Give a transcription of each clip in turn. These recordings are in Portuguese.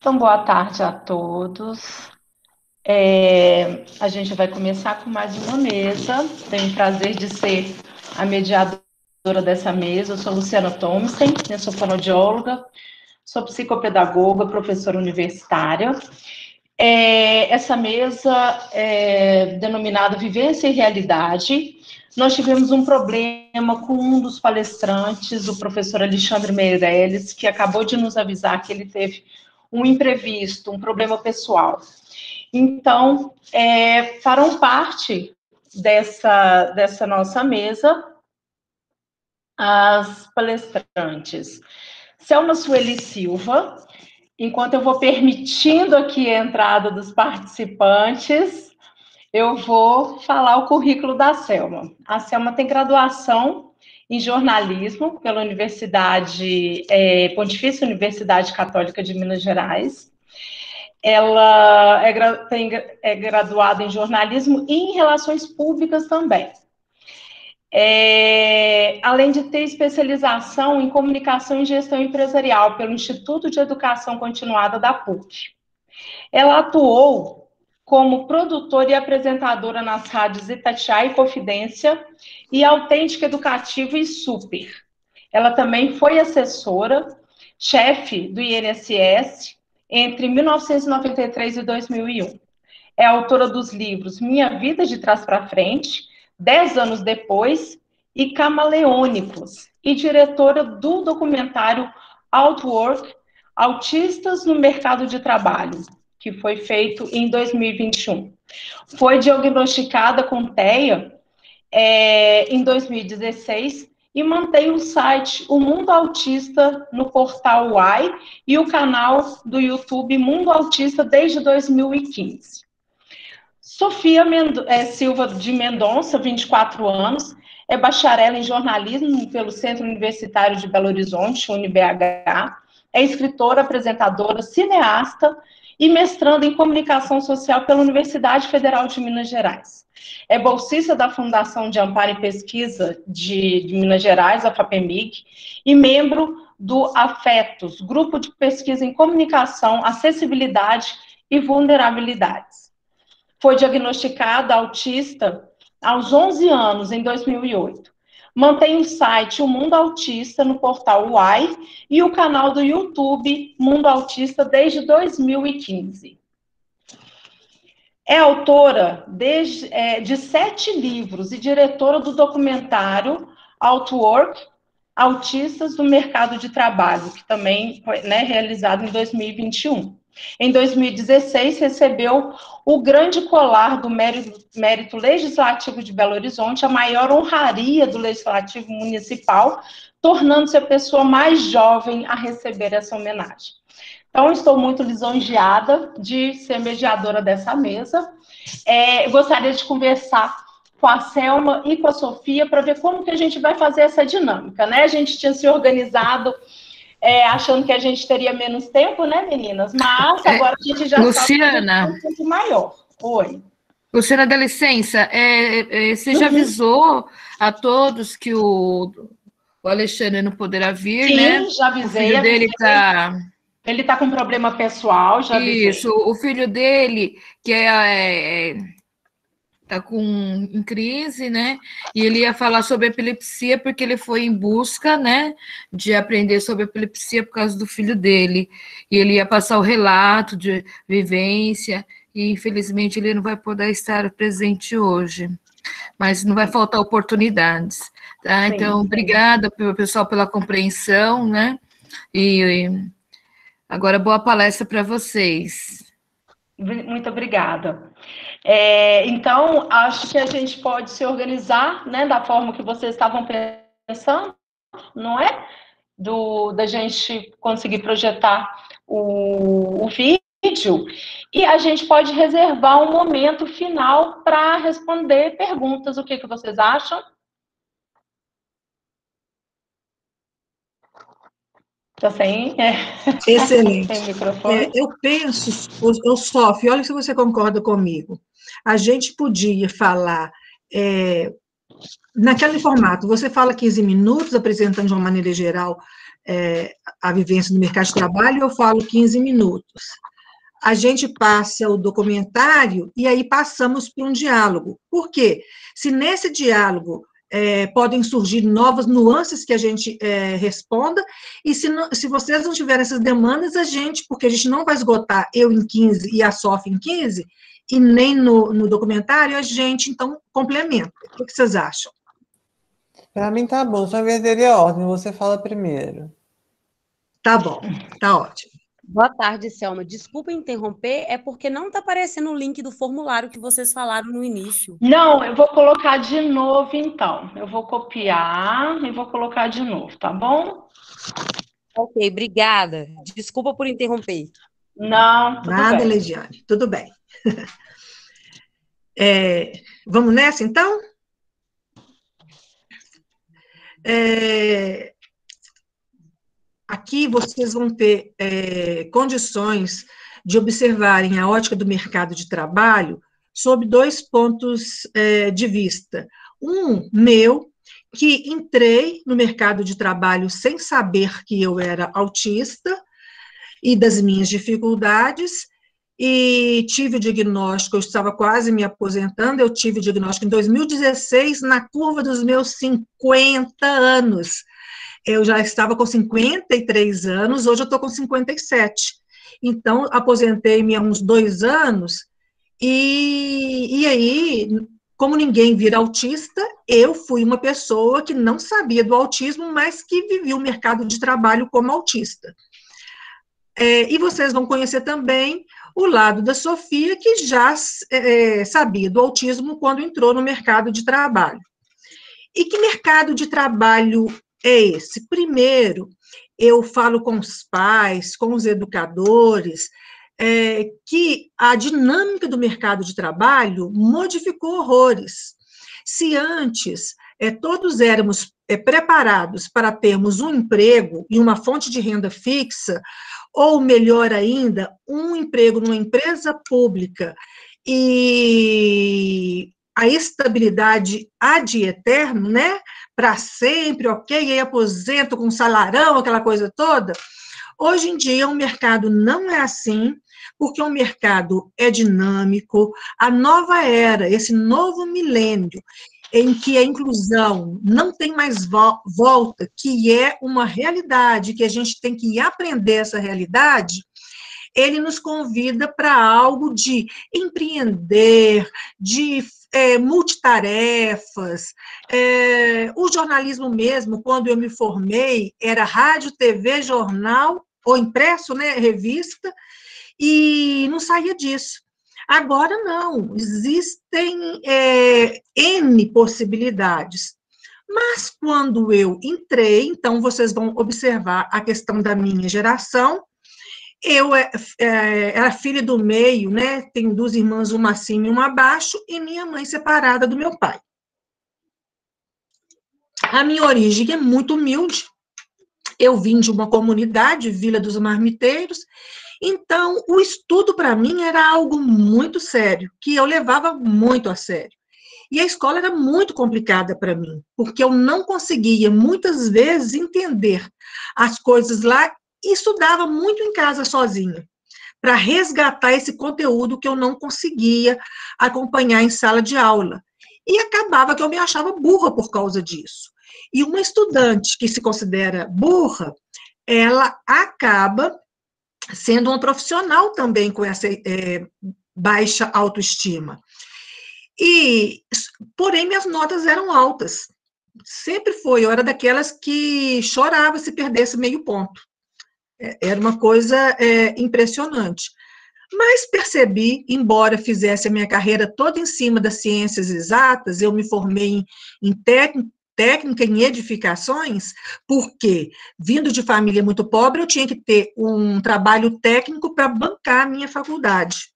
Então, boa tarde a todos. A gente vai começar com mais uma mesa. Tenho o prazer de ser a mediadora dessa mesa. Eu sou Luciana Thomsen, eu sou fonoaudióloga, sou psicopedagoga, professora universitária. Essa mesa é denominada Vivência e Realidade. Nós tivemos um problema com um dos palestrantes, o professor Alexandre Meirelles, que acabou de nos avisar que ele teve um imprevisto, um problema pessoal. Então, farão parte dessa nossa mesa as palestrantes Selma Sueli Silva. Enquanto eu vou permitindo aqui a entrada dos participantes, eu vou falar o currículo da Selma. A Selma tem graduação em jornalismo pela Pontifícia Universidade Católica de Minas Gerais. Ela é graduada em jornalismo e em relações públicas também. Além de ter especialização em comunicação e gestão empresarial pelo Instituto de Educação Continuada da PUC. Ela atuou como produtora e apresentadora nas rádios Itatiaia e Confidência e Autêntica Educativa e Super. Ela também foi assessora, chefe do INSS entre 1993 e 2001. É autora dos livros Minha Vida de Trás para Frente, 10 anos depois, e Camaleônicos, e diretora do documentário Outwork, Autistas no Mercado de Trabalho, que foi feito em 2021. Foi diagnosticada com TEA em 2016 e mantém o site O Mundo Autista no portal Uai e o canal do YouTube Mundo Autista desde 2015. Sofia Silva de Mendonça, 24 anos, é bacharel em jornalismo pelo Centro Universitário de Belo Horizonte, UniBH, é escritora, apresentadora, cineasta e mestranda em comunicação social pela Universidade Federal de Minas Gerais. É bolsista da Fundação de Amparo e Pesquisa de Minas Gerais, a FAPEMIG, e membro do AFETOS, Grupo de Pesquisa em Comunicação, Acessibilidade e Vulnerabilidades. Foi diagnosticada autista aos 11 anos, em 2008. Mantém o site O Mundo Autista no portal Uai e o canal do YouTube Mundo Autista desde 2015. É autora de 7 livros e diretora do documentário Outwork, Autistas do Mercado de Trabalho, que também foi realizado em 2021. Em 2016, recebeu o Grande Colar do Mérito Legislativo de Belo Horizonte, a maior honraria do Legislativo Municipal, tornando-se a pessoa mais jovem a receber essa homenagem. Então, estou muito lisonjeada de ser mediadora dessa mesa. Gostaria de conversar com a Selma e com a Sofia para ver como que a gente vai fazer essa dinâmica, né? A gente tinha se organizado achando que a gente teria menos tempo, né, meninas? Mas agora a gente já Luciana, sabe que tem um tempo maior. Oi. Luciana, dá licença. Você já avisou a todos que o Alexandre não poderá vir, Sim, né? já avisei. O filho dele está... Ele está com problema pessoal, já avisei. Isso, o filho dele, que está em crise, né? E ele ia falar sobre epilepsia, porque ele foi em busca, né, de aprender sobre epilepsia por causa do filho dele. E ele ia passar o relato de vivência, e infelizmente ele não vai poder estar presente hoje. Mas não vai faltar oportunidades, tá? Sim, então, sim. Obrigada, pessoal, pela compreensão, né? E agora, boa palestra para vocês. Muito obrigada. Então, acho que a gente pode se organizar, né, da forma que vocês estavam pensando, não é? Da gente conseguir projetar o vídeo, e a gente pode reservar um momento final para responder perguntas. O que vocês acham? Está sem? Excelente. Sem microfone? Eu penso, Sofia, olha se você concorda comigo. A gente podia falar naquele formato, você fala 15 minutos, apresentando de uma maneira geral a vivência no mercado de trabalho, eu falo 15 minutos. A gente passa o documentário e aí passamos para um diálogo. Por quê? Se nesse diálogo podem surgir novas nuances que a gente responda, e se vocês não tiverem essas demandas, porque a gente não vai esgotar eu em 15 e a Sophie em 15, e nem no documentário, a gente, então, complementa. O que vocês acham? Para mim tá bom, sua vez seria ótimo, você fala primeiro. Tá bom, tá ótimo. Boa tarde, Selma. Desculpa interromper, é porque não está aparecendo o link do formulário que vocês falaram no início. Não, eu vou colocar de novo, então. Eu vou copiar e vou colocar de novo, tá bom? Ok, obrigada. Desculpa por interromper. Não, tudo Nada, bem. Leidiane, tudo bem. Vamos nessa, então? Aqui vocês vão ter condições de observarem a ótica do mercado de trabalho sob 2 pontos de vista. Um, meu, que entrei no mercado de trabalho sem saber que eu era autista e das minhas dificuldades, e tive o diagnóstico, eu estava quase me aposentando, eu tive o diagnóstico em 2016, na curva dos meus 50 anos. Eu já estava com 53 anos, hoje eu estou com 57. Então, aposentei-me há uns 2 anos, e aí, como ninguém vira autista, eu fui uma pessoa que não sabia do autismo, mas que vivia o mercado de trabalho como autista. E vocês vão conhecer também o lado da Sofia, que já sabia do autismo quando entrou no mercado de trabalho. E que mercado de trabalho é esse? Primeiro, eu falo com os pais, com os educadores, que a dinâmica do mercado de trabalho modificou horrores. Se antes todos éramos preparados para termos um emprego e uma fonte de renda fixa, ou melhor ainda, um emprego numa empresa pública e a estabilidade ad eterno, né? Para sempre, ok, e aí aposento com salarão, aquela coisa toda. Hoje em dia, o mercado não é assim, porque o mercado é dinâmico, a nova era, esse novo milênio, em que a inclusão não tem mais volta, que é uma realidade, que a gente tem que aprender essa realidade, ele nos convida para algo de empreender, de multitarefas. O jornalismo mesmo, quando eu me formei, era rádio, TV, jornal, ou impresso, né, revista, e não saía disso. Agora não, existem N possibilidades. Mas quando eu entrei, então vocês vão observar a questão da minha geração. Eu era filha do meio, né? Tenho 2 irmãs, uma acima e uma abaixo, e minha mãe separada do meu pai. A minha origem é muito humilde. Eu vim de uma comunidade, Vila dos Marmiteiros. Então, o estudo para mim era algo muito sério, que eu levava muito a sério. E a escola era muito complicada para mim, porque eu não conseguia, muitas vezes, entender as coisas lá e estudava muito em casa sozinha, para resgatar esse conteúdo que eu não conseguia acompanhar em sala de aula. E acabava que eu me achava burra por causa disso. E uma estudante que se considera burra, ela acaba sendo uma profissional também com essa baixa autoestima. Porém, minhas notas eram altas. Sempre foi, eu era daquelas que chorava se perdesse meio ponto. Era uma coisa impressionante. Mas percebi, embora fizesse a minha carreira toda em cima das ciências exatas, eu me formei em técnica em edificações, porque, vindo de família muito pobre, eu tinha que ter um trabalho técnico para bancar a minha faculdade.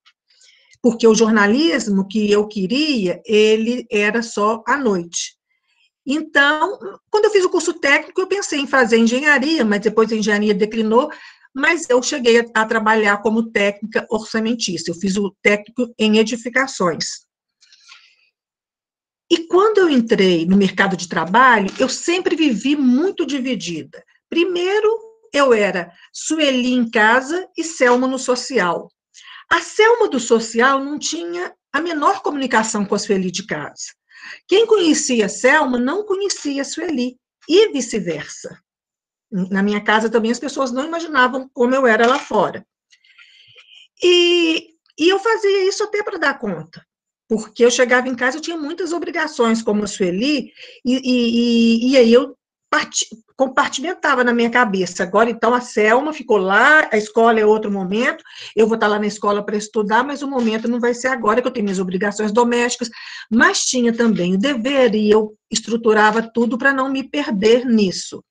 Porque o jornalismo que eu queria, ele era só à noite. Então, quando eu fiz o curso técnico, eu pensei em fazer engenharia, mas depois a engenharia declinou, mas eu cheguei a trabalhar como técnica orçamentista. Eu fiz o técnico em edificações. E quando eu entrei no mercado de trabalho, eu sempre vivi muito dividida. Primeiro, eu era Sueli em casa e Selma no social. A Selma do social não tinha a menor comunicação com a Sueli de casa. Quem conhecia a Selma não conhecia a Sueli, e vice-versa. Na minha casa também as pessoas não imaginavam como eu era lá fora. E eu fazia isso até para dar conta, porque eu chegava em casa, eu tinha muitas obrigações como a Sueli, e aí eu compartimentava na minha cabeça. Agora, então, a Selma ficou lá, a escola é outro momento, eu vou estar lá na escola para estudar, mas o momento não vai ser agora, que eu tenho minhas obrigações domésticas, mas tinha também o dever, e eu estruturava tudo para não me perder nisso.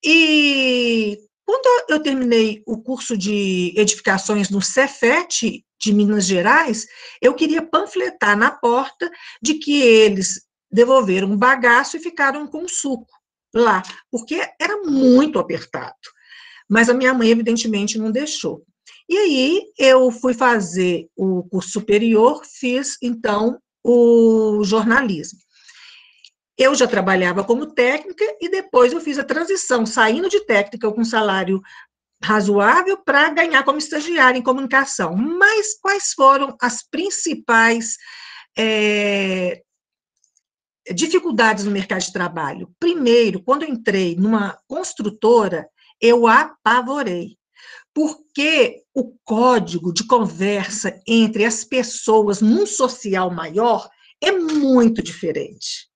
E quando eu terminei o curso de edificações no Cefet de Minas Gerais, eu queria panfletar na porta de que eles devolveram um bagaço e ficaram com suco lá, porque era muito apertado. Mas a minha mãe, evidentemente, não deixou. E aí eu fui fazer o curso superior, fiz, então, o jornalismo. Eu já trabalhava como técnica e depois eu fiz a transição, saindo de técnica com salário razoável para ganhar como estagiária em comunicação. Mas quais foram as principais dificuldades no mercado de trabalho? Primeiro, quando eu entrei numa construtora, eu apavorei, porque o código de conversa entre as pessoas num social maior é muito diferente.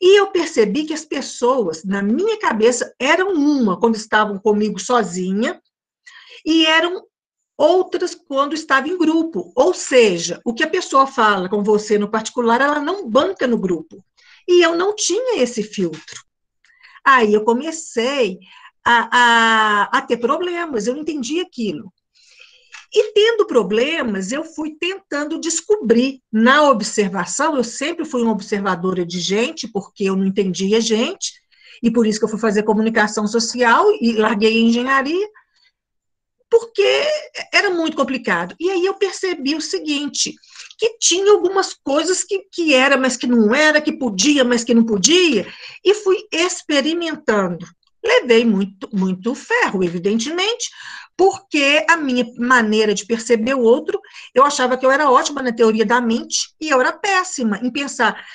E eu percebi que as pessoas, na minha cabeça, eram uma quando estavam comigo sozinha, e eram outras quando estava em grupo. Ou seja, o que a pessoa fala com você no particular, ela não banca no grupo. E eu não tinha esse filtro. Aí eu comecei a ter problemas, eu não entendi aquilo. E tendo problemas, eu fui tentando descobrir. Na observação, eu sempre fui uma observadora de gente, porque eu não entendia gente, e por isso que eu fui fazer comunicação social e larguei a engenharia, porque era muito complicado. E aí eu percebi o seguinte, que tinha algumas coisas que era, mas que não era, que podia, mas que não podia, e fui experimentando. Levei muito ferro, evidentemente, porque a minha maneira de perceber o outro, eu achava que eu era ótima na teoria da mente, e eu era péssima em pensar,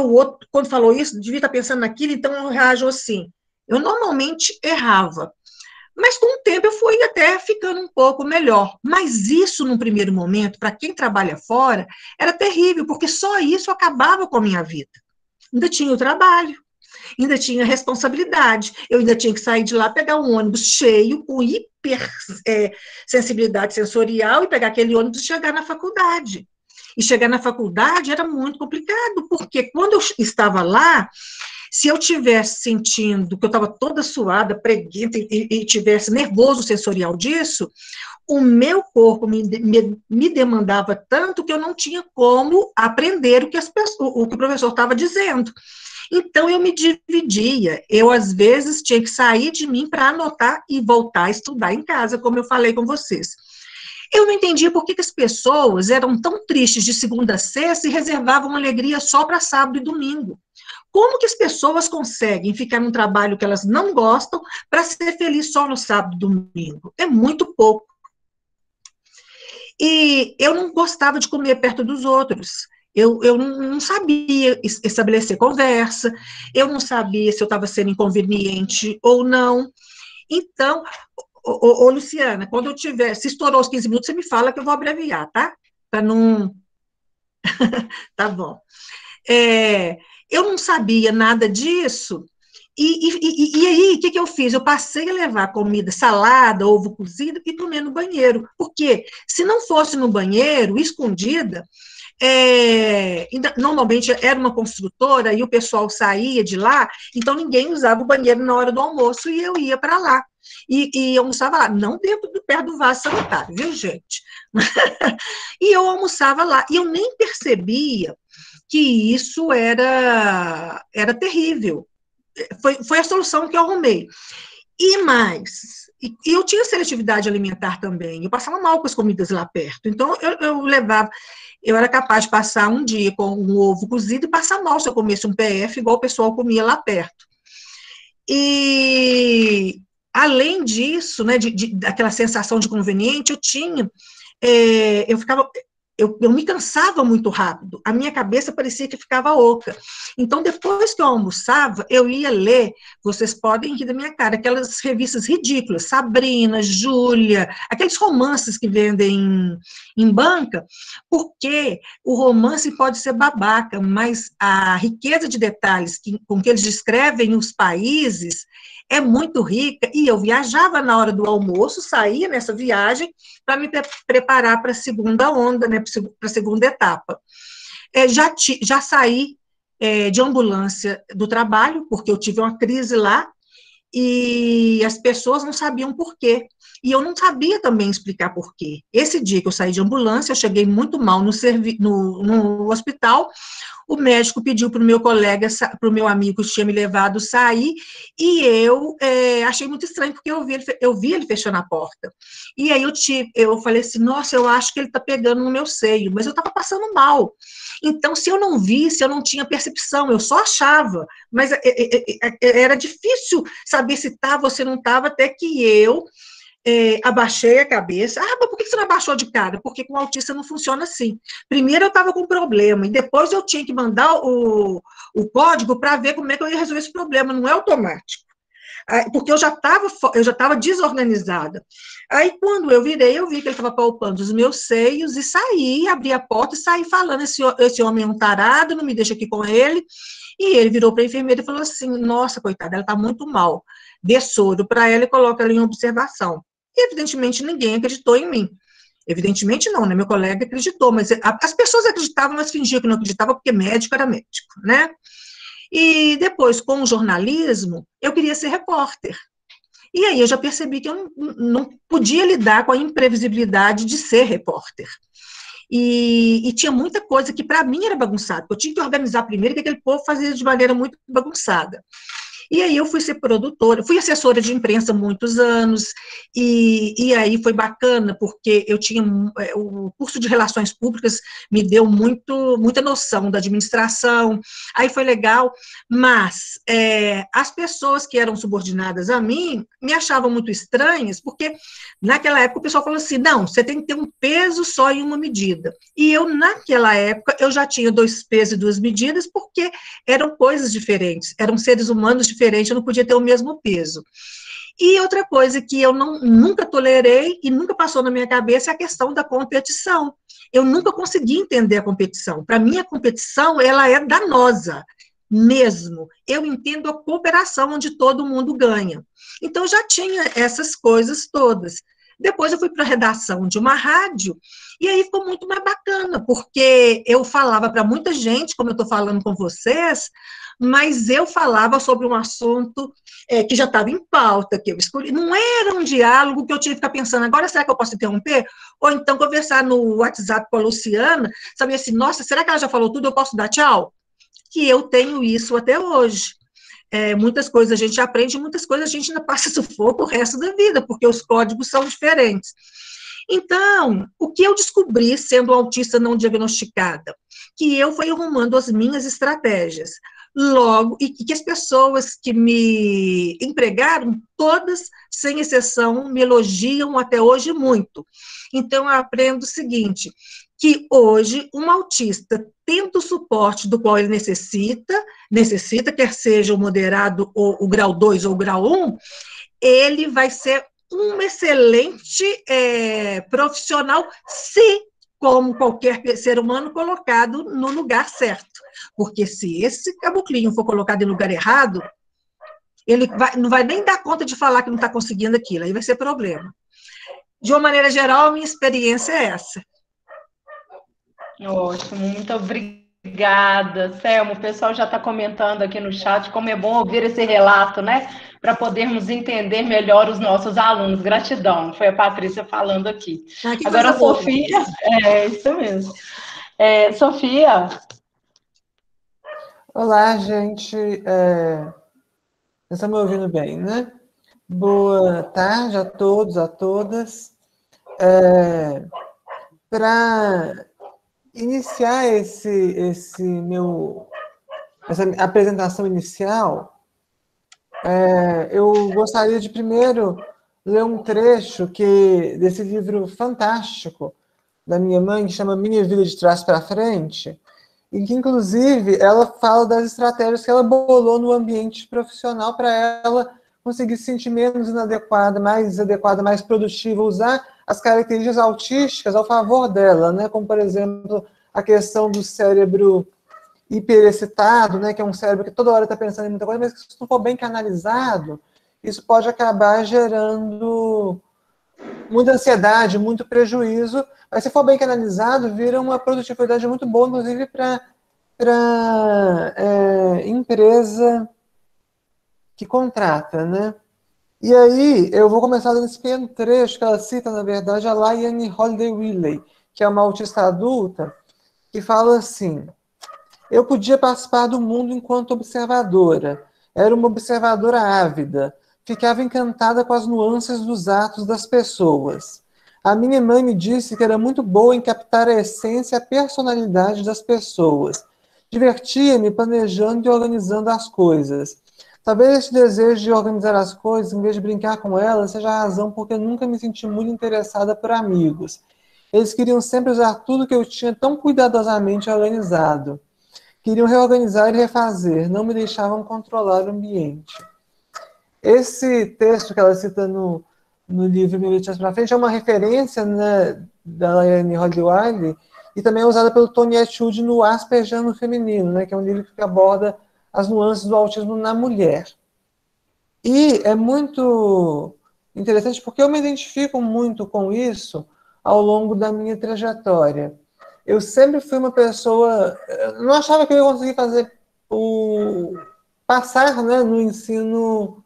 o outro, quando falou isso, devia estar pensando naquilo, então eu reajo assim. Eu normalmente errava. Mas com o tempo eu fui até ficando um pouco melhor. Mas isso, num primeiro momento, para quem trabalha fora, era terrível, porque só isso acabava com a minha vida. Ainda tinha o trabalho, ainda tinha responsabilidade, eu ainda tinha que sair de lá, pegar um ônibus cheio, com sensibilidade sensorial, e pegar aquele ônibus e chegar na faculdade. E chegar na faculdade era muito complicado, porque quando eu estava lá, se eu tivesse sentindo que eu estava toda suada, preguenta, e tivesse nervoso sensorial disso, o meu corpo me demandava tanto que eu não tinha como aprender o que o professor estava dizendo. Então, eu me dividia. Eu, às vezes, tinha que sair de mim para anotar e voltar a estudar em casa, como eu falei com vocês. Eu não entendia por que as pessoas eram tão tristes de segunda a sexta e reservavam alegria só para sábado e domingo. Como que as pessoas conseguem ficar num trabalho que elas não gostam para ser feliz só no sábado e domingo? É muito pouco. E eu não gostava de comer perto dos outros. Eu não sabia estabelecer conversa, eu não sabia se eu estava sendo inconveniente ou não. Então, Luciana, quando eu tiver, se estourou os 15 minutos, você me fala que eu vou abreviar, tá? Para não... Tá bom. Eu não sabia nada disso, e aí, o que eu fiz? Eu passei a levar comida, salada, ovo cozido, e comer no banheiro, porque se não fosse no banheiro, escondida, normalmente era uma construtora, e o pessoal saía de lá, então ninguém usava o banheiro na hora do almoço, e eu ia para lá, e almoçava lá, não perto do vaso sanitário, viu, gente? E eu almoçava lá, e eu nem percebia que isso era terrível. Foi a solução que eu arrumei. E mais, eu tinha seletividade alimentar também, eu passava mal com as comidas lá perto, então eu era capaz de passar um dia com um ovo cozido e passar mal se eu comesse um PF, igual o pessoal comia lá perto. E além disso, né, daquela sensação de conveniente, eu me cansava muito rápido, a minha cabeça parecia que ficava oca. Então, depois que eu almoçava, eu ia ler, vocês podem rir da minha cara, aquelas revistas ridículas, Sabrina, Júlia, aqueles romances que vendem em banca, porque o romance pode ser babaca, mas a riqueza de detalhes com que eles descrevem os países é muito rica, e eu viajava na hora do almoço, saía nessa viagem para me preparar para a segunda onda, né, para a segunda etapa. Já saí de ambulância do trabalho, porque eu tive uma crise lá, e as pessoas não sabiam por quê. E eu não sabia também explicar por quê. Esse dia que eu saí de ambulância, eu cheguei muito mal no hospital, o médico pediu para o meu colega, para o meu amigo que tinha me levado sair, e eu achei muito estranho, porque eu vi ele fechando a porta. E aí eu falei assim, nossa, eu acho que ele está pegando no meu seio, mas eu estava passando mal. Então, se eu não visse, eu não tinha percepção, eu só achava, mas era difícil saber se estava ou se não estava, até que eu abaixei a cabeça. Ah, mas por que você não abaixou de cara? Porque com o autista não funciona assim. Primeiro eu estava com um problema, e depois eu tinha que mandar o código para ver como é que eu ia resolver esse problema, não é automático. Porque eu já estava desorganizada. Aí, quando eu virei, eu vi que ele estava palpando os meus seios, e saí, abri a porta e saí falando, esse homem é um tarado, não me deixa aqui com ele. E ele virou para a enfermeira e falou assim, nossa, coitada, ela está muito mal. Dê soro para ela e coloca ela em observação. E, evidentemente, ninguém acreditou em mim. Evidentemente não, né? Meu colega acreditou, mas as pessoas acreditavam, mas fingiam que não acreditavam, porque médico era médico, né? E depois, com o jornalismo, eu queria ser repórter. E aí eu já percebi que eu não podia lidar com a imprevisibilidade de ser repórter. E tinha muita coisa que, para mim, era bagunçada. Eu tinha que organizar primeiro, que aquele povo fazia de maneira muito bagunçada. E aí eu fui ser produtora, fui assessora de imprensa há muitos anos, e aí foi bacana, porque eu tinha, o curso de Relações Públicas me deu muita noção da administração, aí foi legal, mas as pessoas que eram subordinadas a mim me achavam muito estranhas, porque naquela época o pessoal falou assim, não, você tem que ter um peso só em uma medida. E eu, naquela época, eu já tinha 2 pesos e 2 medidas, porque eram coisas diferentes, eram seres humanos diferentes, eu não podia ter o mesmo peso. E outra coisa que eu nunca tolerei e nunca passou na minha cabeça é a questão da competição. Eu nunca consegui entender a competição. Para mim, a competição, ela é danosa, mesmo. Eu entendo a cooperação, onde todo mundo ganha. Então, já tinha essas coisas todas. Depois eu fui para a redação de uma rádio, e aí ficou muito mais bacana, porque eu falava para muita gente, como eu estou falando com vocês, mas eu falava sobre um assunto que já estava em pauta, que eu escolhi. Não era um diálogo que eu tinha que ficar pensando, agora será que eu posso interromper? Ou então conversar no WhatsApp com a Luciana, saber assim, nossa, será que ela já falou tudo, eu posso dar tchau? Que eu tenho isso até hoje. Muitas coisas a gente aprende, muitas coisas a gente ainda passa sufoco o resto da vida, porque os códigos são diferentes. Então, o que eu descobri sendo autista não diagnosticada? Que eu fui arrumando as minhas estratégias. Logo, e que as pessoas que me empregaram, todas, sem exceção, me elogiam até hoje muito. Então, eu aprendo o seguinte, que hoje um autista, tendo o suporte do qual ele necessita, quer seja o moderado, ou o grau 2 ou o grau 1, ele vai ser um excelente profissional, se, como qualquer ser humano, colocado no lugar certo. Porque se esse caboclinho for colocado em lugar errado, ele não vai nem dar conta de falar que não está conseguindo aquilo, aí vai ser problema. De uma maneira geral, a minha experiência é essa. Ótimo, muito obrigada, Selma. O pessoal já está comentando aqui no chat como é bom ouvir esse relato, né? Para podermos entender melhor os nossos alunos. Gratidão, foi a Patrícia falando aqui. Agora, a Sofia, isso mesmo. Sofia. Olá, gente. Vocês estão me ouvindo bem, né? Boa tarde a todos, a todas. Para iniciar essa apresentação inicial, Eu gostaria de primeiro ler um trecho desse livro fantástico da minha mãe, que chama Minha Vida de Trás para Frente, e que, inclusive, ela fala das estratégias que ela bolou no ambiente profissional para ela conseguir se sentir menos inadequada, mais adequada, mais produtiva, usar as características autísticas ao favor dela, né? Como, por exemplo, a questão do cérebro hiperexcitado, né? Que é um cérebro que toda hora está pensando em muita coisa, mas que se não for bem canalizado, isso pode acabar gerando muita ansiedade, muito prejuízo, mas se for bem canalizado, vira uma produtividade muito boa, inclusive para empresa que contrata, né? E aí, eu vou começar desse pequeno trecho que ela cita, na verdade, a Liane Holiday Willey, que é uma autista adulta, que fala assim: eu podia participar do mundo enquanto observadora. Era uma observadora ávida. Ficava encantada com as nuances dos atos das pessoas. A minha mãe me disse que era muito boa em captar a essência e a personalidade das pessoas. Divertia-me planejando e organizando as coisas. Talvez esse desejo de organizar as coisas, em vez de brincar com elas, seja a razão porque nunca me senti muito interessada por amigos. Eles queriam sempre usar tudo que eu tinha tão cuidadosamente organizado. Queriam reorganizar e refazer, não me deixavam controlar o ambiente. Esse texto que ela cita no livro Minha Vida para Frente é uma referência, né, da Liane Holiday e também é usada pelo Tony Atwood no Asperger Feminino, né, que é um livro que aborda as nuances do autismo na mulher. E é muito interessante porque eu me identifico muito com isso ao longo da minha trajetória. Eu sempre fui uma pessoa... Eu não achava que eu ia conseguir fazer passar, né, no ensino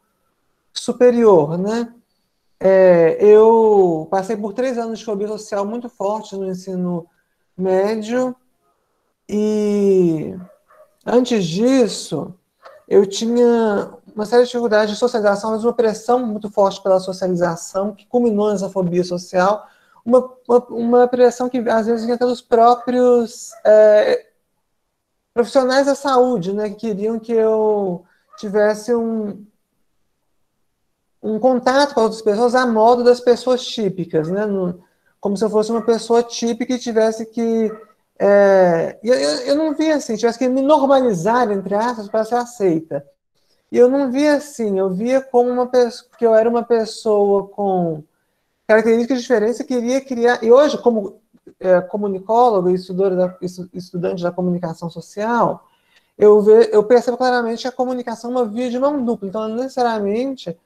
superior, né? Eu passei por 3 anos de fobia social muito forte no ensino médio e antes disso eu tinha uma série de dificuldades de socialização, mas uma pressão muito forte pela socialização, que culminou nessa fobia social, uma pressão que às vezes vinha até dos próprios profissionais da saúde, né, que queriam que eu tivesse um contato com outras pessoas à modo das pessoas típicas, né, como se eu fosse uma pessoa típica e tivesse que... eu não via assim, tivesse que me normalizar, entre aspas, para ser aceita. E eu não via assim, eu via como uma pessoa, que eu era uma pessoa com características diferentes e queria criar... E hoje, como comunicólogo e estudante da comunicação social, eu percebo claramente que a comunicação é uma via de mão dupla. Então, necessariamente,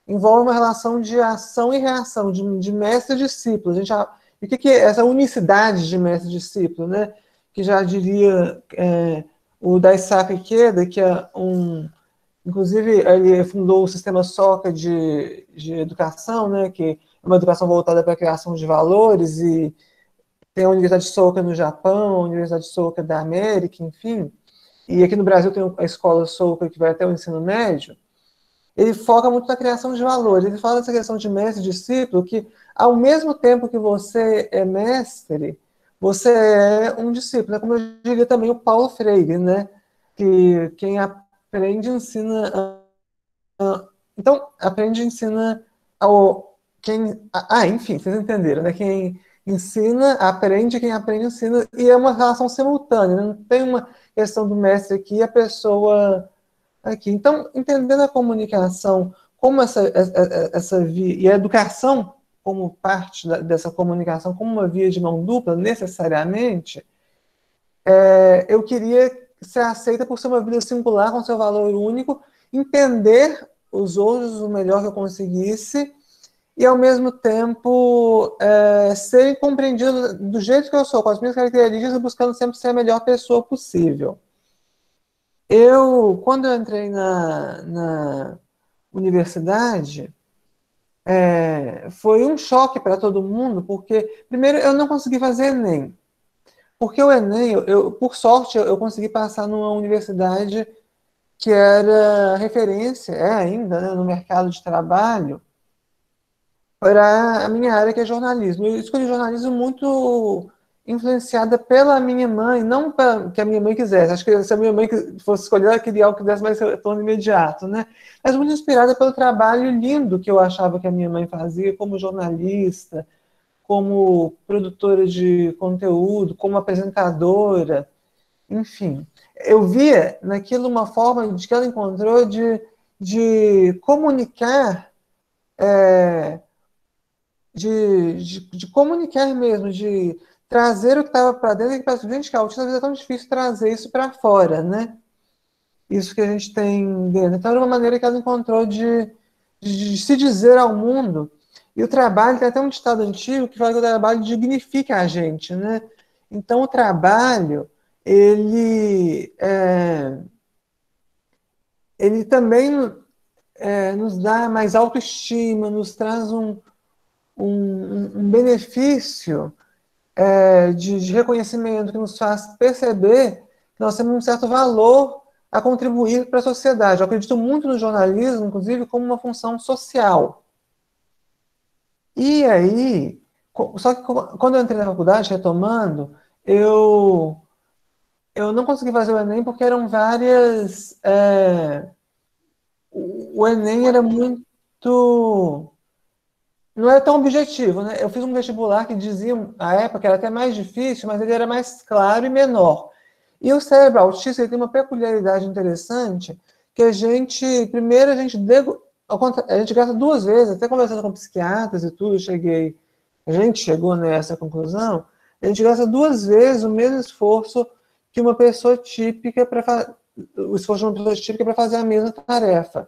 envolve uma relação de ação e reação, de mestre e discípulo. E o que é essa unicidade de mestre e discípulo, né? Que já diria o Daisaku Ikeda, que é inclusive, ele fundou o sistema Soka de educação, né, que é uma educação voltada para a criação de valores, e tem a Universidade Soka no Japão, a Universidade Soka da América, enfim. E aqui no Brasil tem a escola Soka, que vai até o ensino médio. Ele foca muito na criação de valores. Ele fala dessa questão de mestre e discípulo, que ao mesmo tempo que você é mestre, você é um discípulo. Né? Como eu diria também o Paulo Freire, né? Que quem aprende ensina... Então, aprende e ensina ao... enfim, vocês entenderam, né? Quem ensina, aprende, quem aprende, ensina, e é uma relação simultânea, né? Não tem uma questão do mestre aqui e a pessoa aqui. Então, entendendo a comunicação como essa via, e a educação como parte dessa comunicação, como uma via de mão dupla, necessariamente, eu queria ser aceita por ser uma vida singular, com seu valor único, entender os outros o melhor que eu conseguisse, e, ao mesmo tempo, ser compreendido do jeito que eu sou, com as minhas características, buscando sempre ser a melhor pessoa possível. Quando eu entrei na universidade, foi um choque para todo mundo, porque, primeiro, eu não consegui fazer Enem. Porque o Enem, por sorte, eu consegui passar numa universidade que era referência, ainda, né, no mercado de trabalho, para a minha área, que é jornalismo. Eu escolhi jornalismo muito influenciada pela minha mãe, não que a minha mãe quisesse. Acho que se a minha mãe fosse escolher, ela queria algo que desse mais retorno imediato, né? Mas muito inspirada pelo trabalho lindo que eu achava que a minha mãe fazia como jornalista, como produtora de conteúdo, como apresentadora, enfim. Eu via naquilo uma forma de que ela encontrou de comunicar, de comunicar mesmo, de trazer o que estava para dentro, e para gente, que a autismo às vezes é tão difícil trazer isso para fora, né? Isso que a gente tem dentro. Então, era uma maneira que ela encontrou de se dizer ao mundo. E o trabalho, tem até um ditado antigo que fala que o trabalho dignifica a gente, né? Então, o trabalho, ele também nos dá mais autoestima, nos traz um benefício de reconhecimento que nos faz perceber que nós temos um certo valor a contribuir para a sociedade. Eu acredito muito no jornalismo, inclusive, como uma função social. E aí, só que quando eu entrei na faculdade, retomando, eu não consegui fazer o Enem porque eram várias... o Enem era muito... Não era tão objetivo, né? Eu fiz um vestibular que dizia, à época, era até mais difícil, mas ele era mais claro e menor. E o cérebro autista ele tem uma peculiaridade interessante, que primeiro a gente gasta 2 vezes, até conversando com psiquiatras e tudo, a gente chegou nessa conclusão, a gente gasta 2 vezes o mesmo esforço que uma pessoa típica o esforço de uma pessoa típica para fazer a mesma tarefa.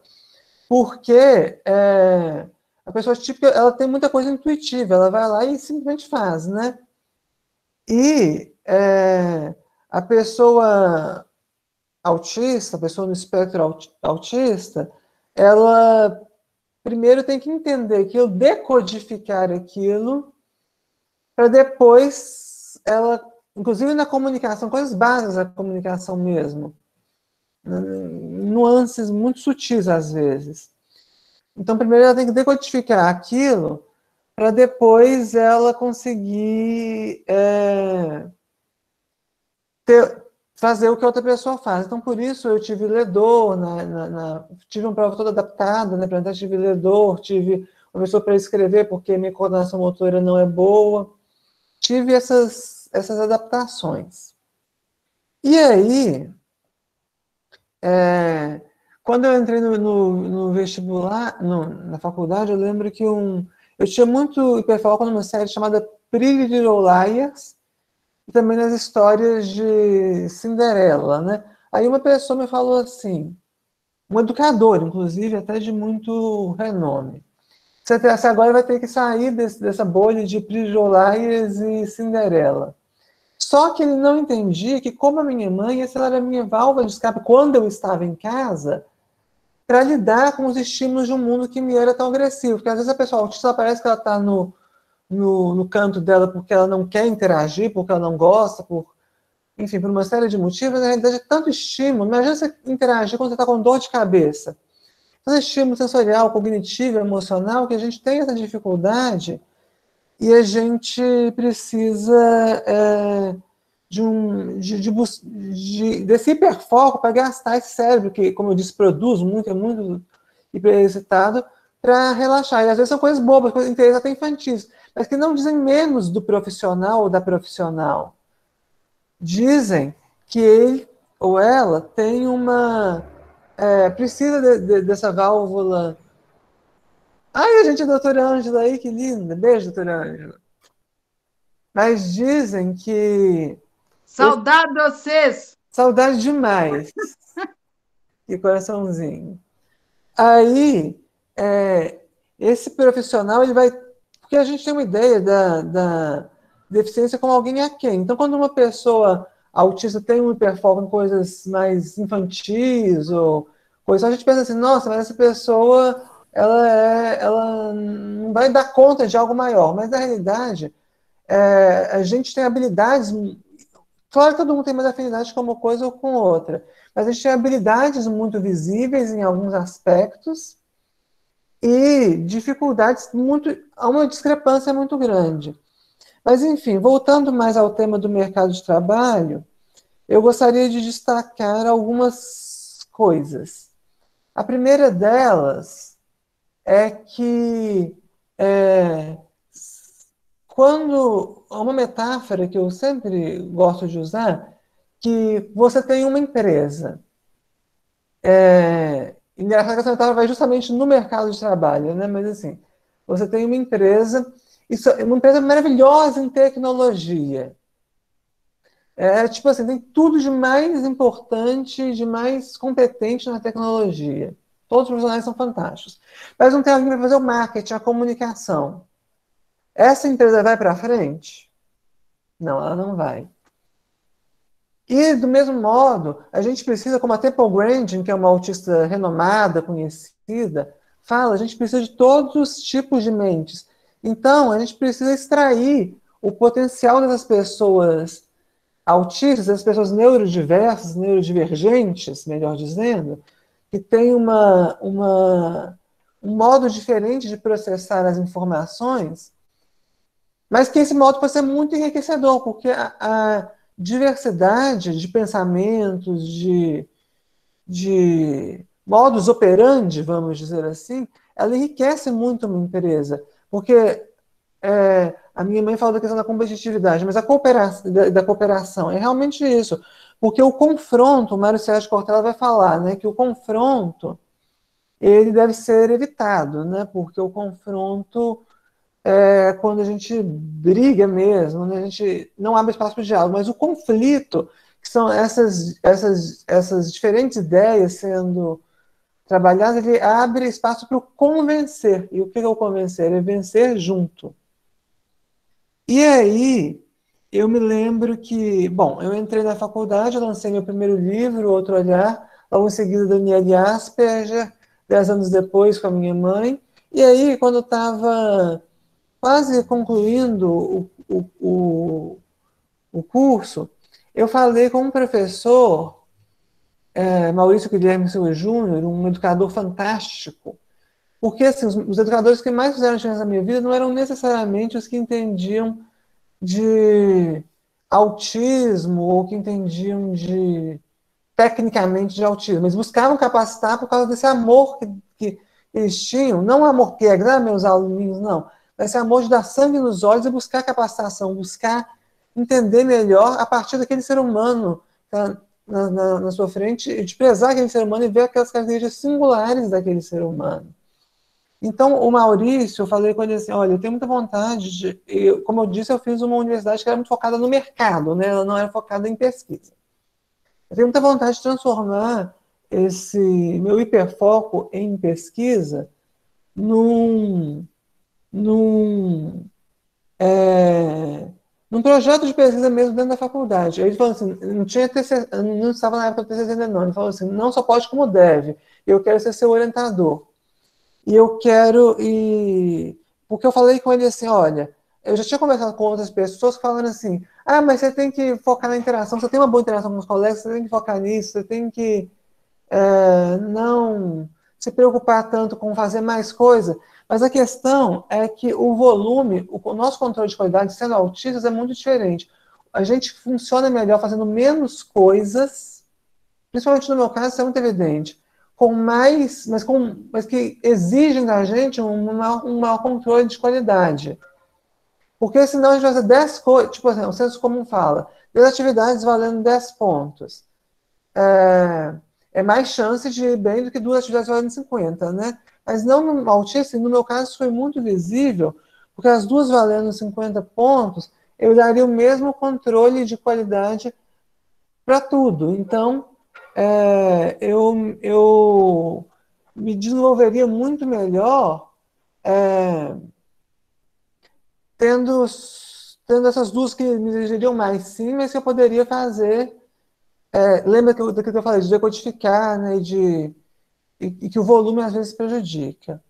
Porque a pessoa típica, ela tem muita coisa intuitiva, ela vai lá e simplesmente faz, né? E a pessoa autista, a pessoa no espectro autista, ela primeiro tem que entender aquilo, decodificar aquilo, para depois ela, inclusive na comunicação, coisas básicas da comunicação mesmo, nuances muito sutis às vezes. Então, primeiro ela tem que decodificar aquilo para depois ela conseguir fazer o que a outra pessoa faz. Então, por isso eu tive ledor, tive uma prova toda adaptada, né? Para tive ledor, tive uma pessoa para escrever, porque minha coordenação motora não é boa. Tive essas adaptações. E aí, quando eu entrei no vestibular, na faculdade, eu lembro que eu tinha muito hiperfoco numa série chamada Pretty Little Liars, e também nas histórias de Cinderela, né? Aí uma pessoa me falou assim, um educador, inclusive, até de muito renome, você agora vai ter que sair dessa bolha de Pretty Little Liars e Cinderela. Só que ele não entendia que, como a minha mãe, essa era a minha válvula de escape quando eu estava em casa, para lidar com os estímulos de um mundo que me era tão agressivo. Porque às vezes a pessoa autista parece que ela está no canto dela porque ela não quer interagir, porque ela não gosta, enfim, por uma série de motivos. Na realidade, é tanto estímulo. Imagina você interagir quando você está com dor de cabeça. Tanto estímulo sensorial, cognitivo, emocional, que a gente tem essa dificuldade e a gente precisa desse hiperfoco para gastar esse cérebro, que, como eu disse, produz muito, é muito hiperexcitado, para relaxar. E às vezes são coisas bobas, coisas interesses até infantis, mas que não dizem menos do profissional ou da profissional. Dizem que ele ou ela tem precisa dessa válvula. Ai, a gente, a doutora Ângela aí, que linda. Beijo, doutora Ângela. Mas dizem que... Saudade de vocês! Saudade demais. Que coraçãozinho. Aí, esse profissional, ele vai... Porque a gente tem uma ideia da deficiência como alguém aquém. Então, quando uma pessoa autista tem um hiperfoco em coisas mais infantis, ou coisa, a gente pensa assim, nossa, mas essa pessoa, ela não vai dar conta de algo maior. Mas, na realidade, a gente tem habilidades... Claro que todo mundo tem mais afinidade com uma coisa ou com outra, mas a gente tem habilidades muito visíveis em alguns aspectos e dificuldades há uma discrepância muito grande. Mas, enfim, voltando mais ao tema do mercado de trabalho, eu gostaria de destacar algumas coisas. A primeira delas é que quando uma metáfora que eu sempre gosto de usar, que você tem uma empresa. Engraçado que essa metáfora vai justamente no mercado de trabalho, né? Mas assim, você tem uma empresa, uma empresa maravilhosa em tecnologia. Tipo assim, tem tudo de mais importante, de mais competente na tecnologia. Todos os profissionais são fantásticos. Mas não tem alguém para fazer o marketing, a comunicação. Essa empresa vai para frente? Não, ela não vai. E, do mesmo modo, a gente precisa, como a Temple Grandin, que é uma autista renomada, conhecida, fala, a gente precisa de todos os tipos de mentes. Então, a gente precisa extrair o potencial dessas pessoas autistas, das pessoas neurodiversas, neurodivergentes, melhor dizendo, que têm um modo diferente de processar as informações, mas que esse modo pode ser muito enriquecedor, porque a diversidade de pensamentos, de modus operandi, vamos dizer assim, ela enriquece muito uma empresa, porque a minha mãe fala da questão da competitividade, mas da cooperação, é realmente isso. Porque o confronto, o Mário Sérgio Cortella vai falar, né, que o confronto ele deve ser evitado, né, porque o confronto é quando a gente briga mesmo, né, a gente não abre espaço para o diálogo, mas o conflito, que são essas diferentes ideias sendo trabalhadas, ele abre espaço para o convencer. E o que é o convencer? É vencer junto. E aí, eu me lembro que, bom, eu entrei na faculdade, eu lancei meu primeiro livro, Outro Olhar, logo em seguida Daniele Asperger, 10 anos depois com a minha mãe. E aí, quando eu estava quase concluindo o curso, eu falei com um professor, Maurício Guilherme Silva Júnior, um educador fantástico, porque assim, os educadores que mais fizeram diferença na minha vida não eram necessariamente os que entendiam de autismo ou que entendiam tecnicamente de autismo. Eles buscavam capacitar por causa desse amor que eles tinham, não o amor piegas, meus aluninhos, não, mas esse amor de dar sangue nos olhos e buscar capacitação, buscar entender melhor a partir daquele ser humano que tá na sua frente, e de prezar aquele ser humano e ver aquelas características singulares daquele ser humano. Então, o Maurício, eu falei com ele assim, olha, eu tenho muita vontade como eu disse, eu fiz uma universidade que era muito focada no mercado, né? Ela não era focada em pesquisa. Eu tenho muita vontade de transformar esse meu hiperfoco em pesquisa num projeto de pesquisa mesmo dentro da faculdade. Aí ele falou assim, não estava na época do TCC ainda não, ele falou assim, não só pode como deve, eu quero ser seu orientador. E eu quero porque eu falei com ele assim, olha, eu já tinha conversado com outras pessoas falando assim, mas você tem que focar na interação, você tem uma boa interação com os colegas, você tem que focar nisso, você tem que não se preocupar tanto com fazer mais coisa. Mas a questão é que o volume, o nosso controle de qualidade, sendo autistas, é muito diferente. A gente funciona melhor fazendo menos coisas, principalmente no meu caso, isso é muito evidente, mas que exigem da gente um maior controle de qualidade. Porque senão a gente vai fazer 10 coisas, tipo assim, o senso comum fala, 10 atividades valendo 10 pontos. É mais chance de ir bem do que 2 atividades valendo 50, né? Mas não no autista, no meu caso, isso foi muito visível, porque as 2 valendo 50 pontos, eu daria o mesmo controle de qualidade para tudo. Então, eu me desenvolveria muito melhor tendo essas 2 que me exigiriam mais, sim, mas que eu poderia fazer. Lembra do que eu falei, de decodificar, né, e que o volume às vezes prejudica.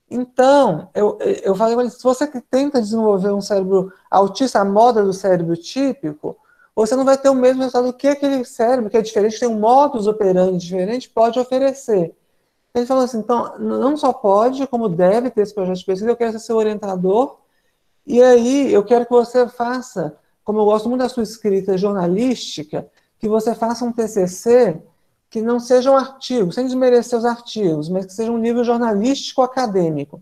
Então, eu falei, se você tenta desenvolver um cérebro autista à moda do cérebro típico, você não vai ter o mesmo resultado que aquele cérebro, que é diferente, tem um modus operandi diferente, pode oferecer. Ele falou assim, então, não só pode, como deve ter esse projeto de pesquisa, eu quero ser seu orientador, E aí eu quero que você faça, como eu gosto muito da sua escrita jornalística, que você faça um TCC que não seja um artigo, sem desmerecer os artigos, mas que seja um livro jornalístico acadêmico.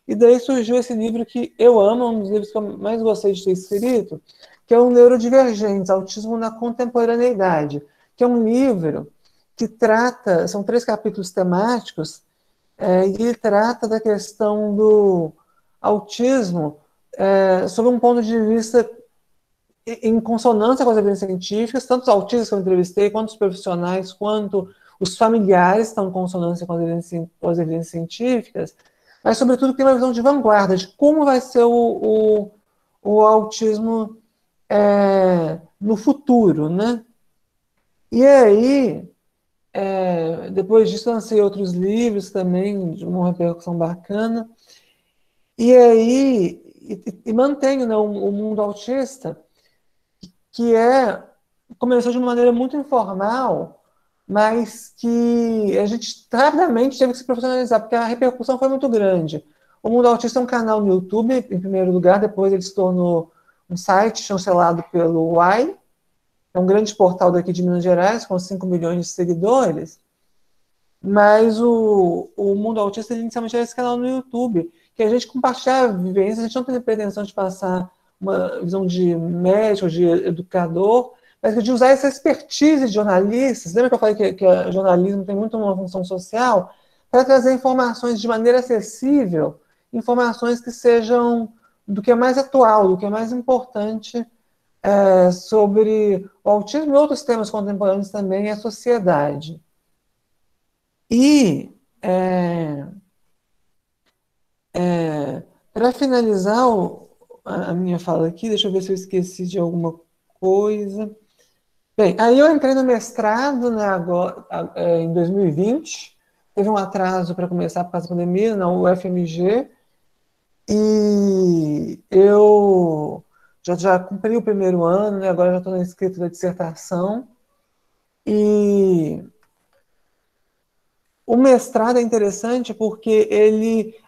E daí surgiu esse livro que eu amo, um dos livros que eu mais gostei de ter escrito, que é o Neurodivergentes, Autismo na Contemporaneidade, que é um livro que trata, são 3 capítulos temáticos, e trata da questão do autismo sob um ponto de vista em consonância com as evidências científicas, tanto os autistas que eu entrevistei, quanto os profissionais, quanto os familiares estão em consonância com as evidências científicas, mas, sobretudo, tem uma visão de vanguarda de como vai ser o autismo no futuro, né? E aí, depois disso, lancei outros livros também, de uma repercussão bacana, e aí, mantenho, né, o mundo autista, que começou de uma maneira muito informal, mas que a gente rapidamente teve que se profissionalizar, porque a repercussão foi muito grande. O Mundo Autista é um canal no YouTube, em primeiro lugar, depois ele se tornou um site chancelado pelo UAI, é um grande portal daqui de Minas Gerais, com 5 milhões de seguidores, mas o Mundo Autista inicialmente era esse canal no YouTube, que a gente compartilhava vivências, a gente não tem pretensão de passar uma visão de médico, de educador, mas de usar essa expertise de jornalistas. Lembra que eu falei que o jornalismo tem muito uma função social? Para trazer informações de maneira acessível, informações que sejam do que é mais atual, do que é mais importante sobre o autismo e outros temas contemporâneos também, e a sociedade. E, para finalizar a minha fala aqui, deixa eu ver se eu esqueci de alguma coisa. Bem, aí eu entrei no mestrado, né, agora, em 2020, teve um atraso para começar por causa da pandemia, na UFMG, e eu já cumpri o primeiro ano, né, agora já estou na escrita da dissertação, e o mestrado é interessante porque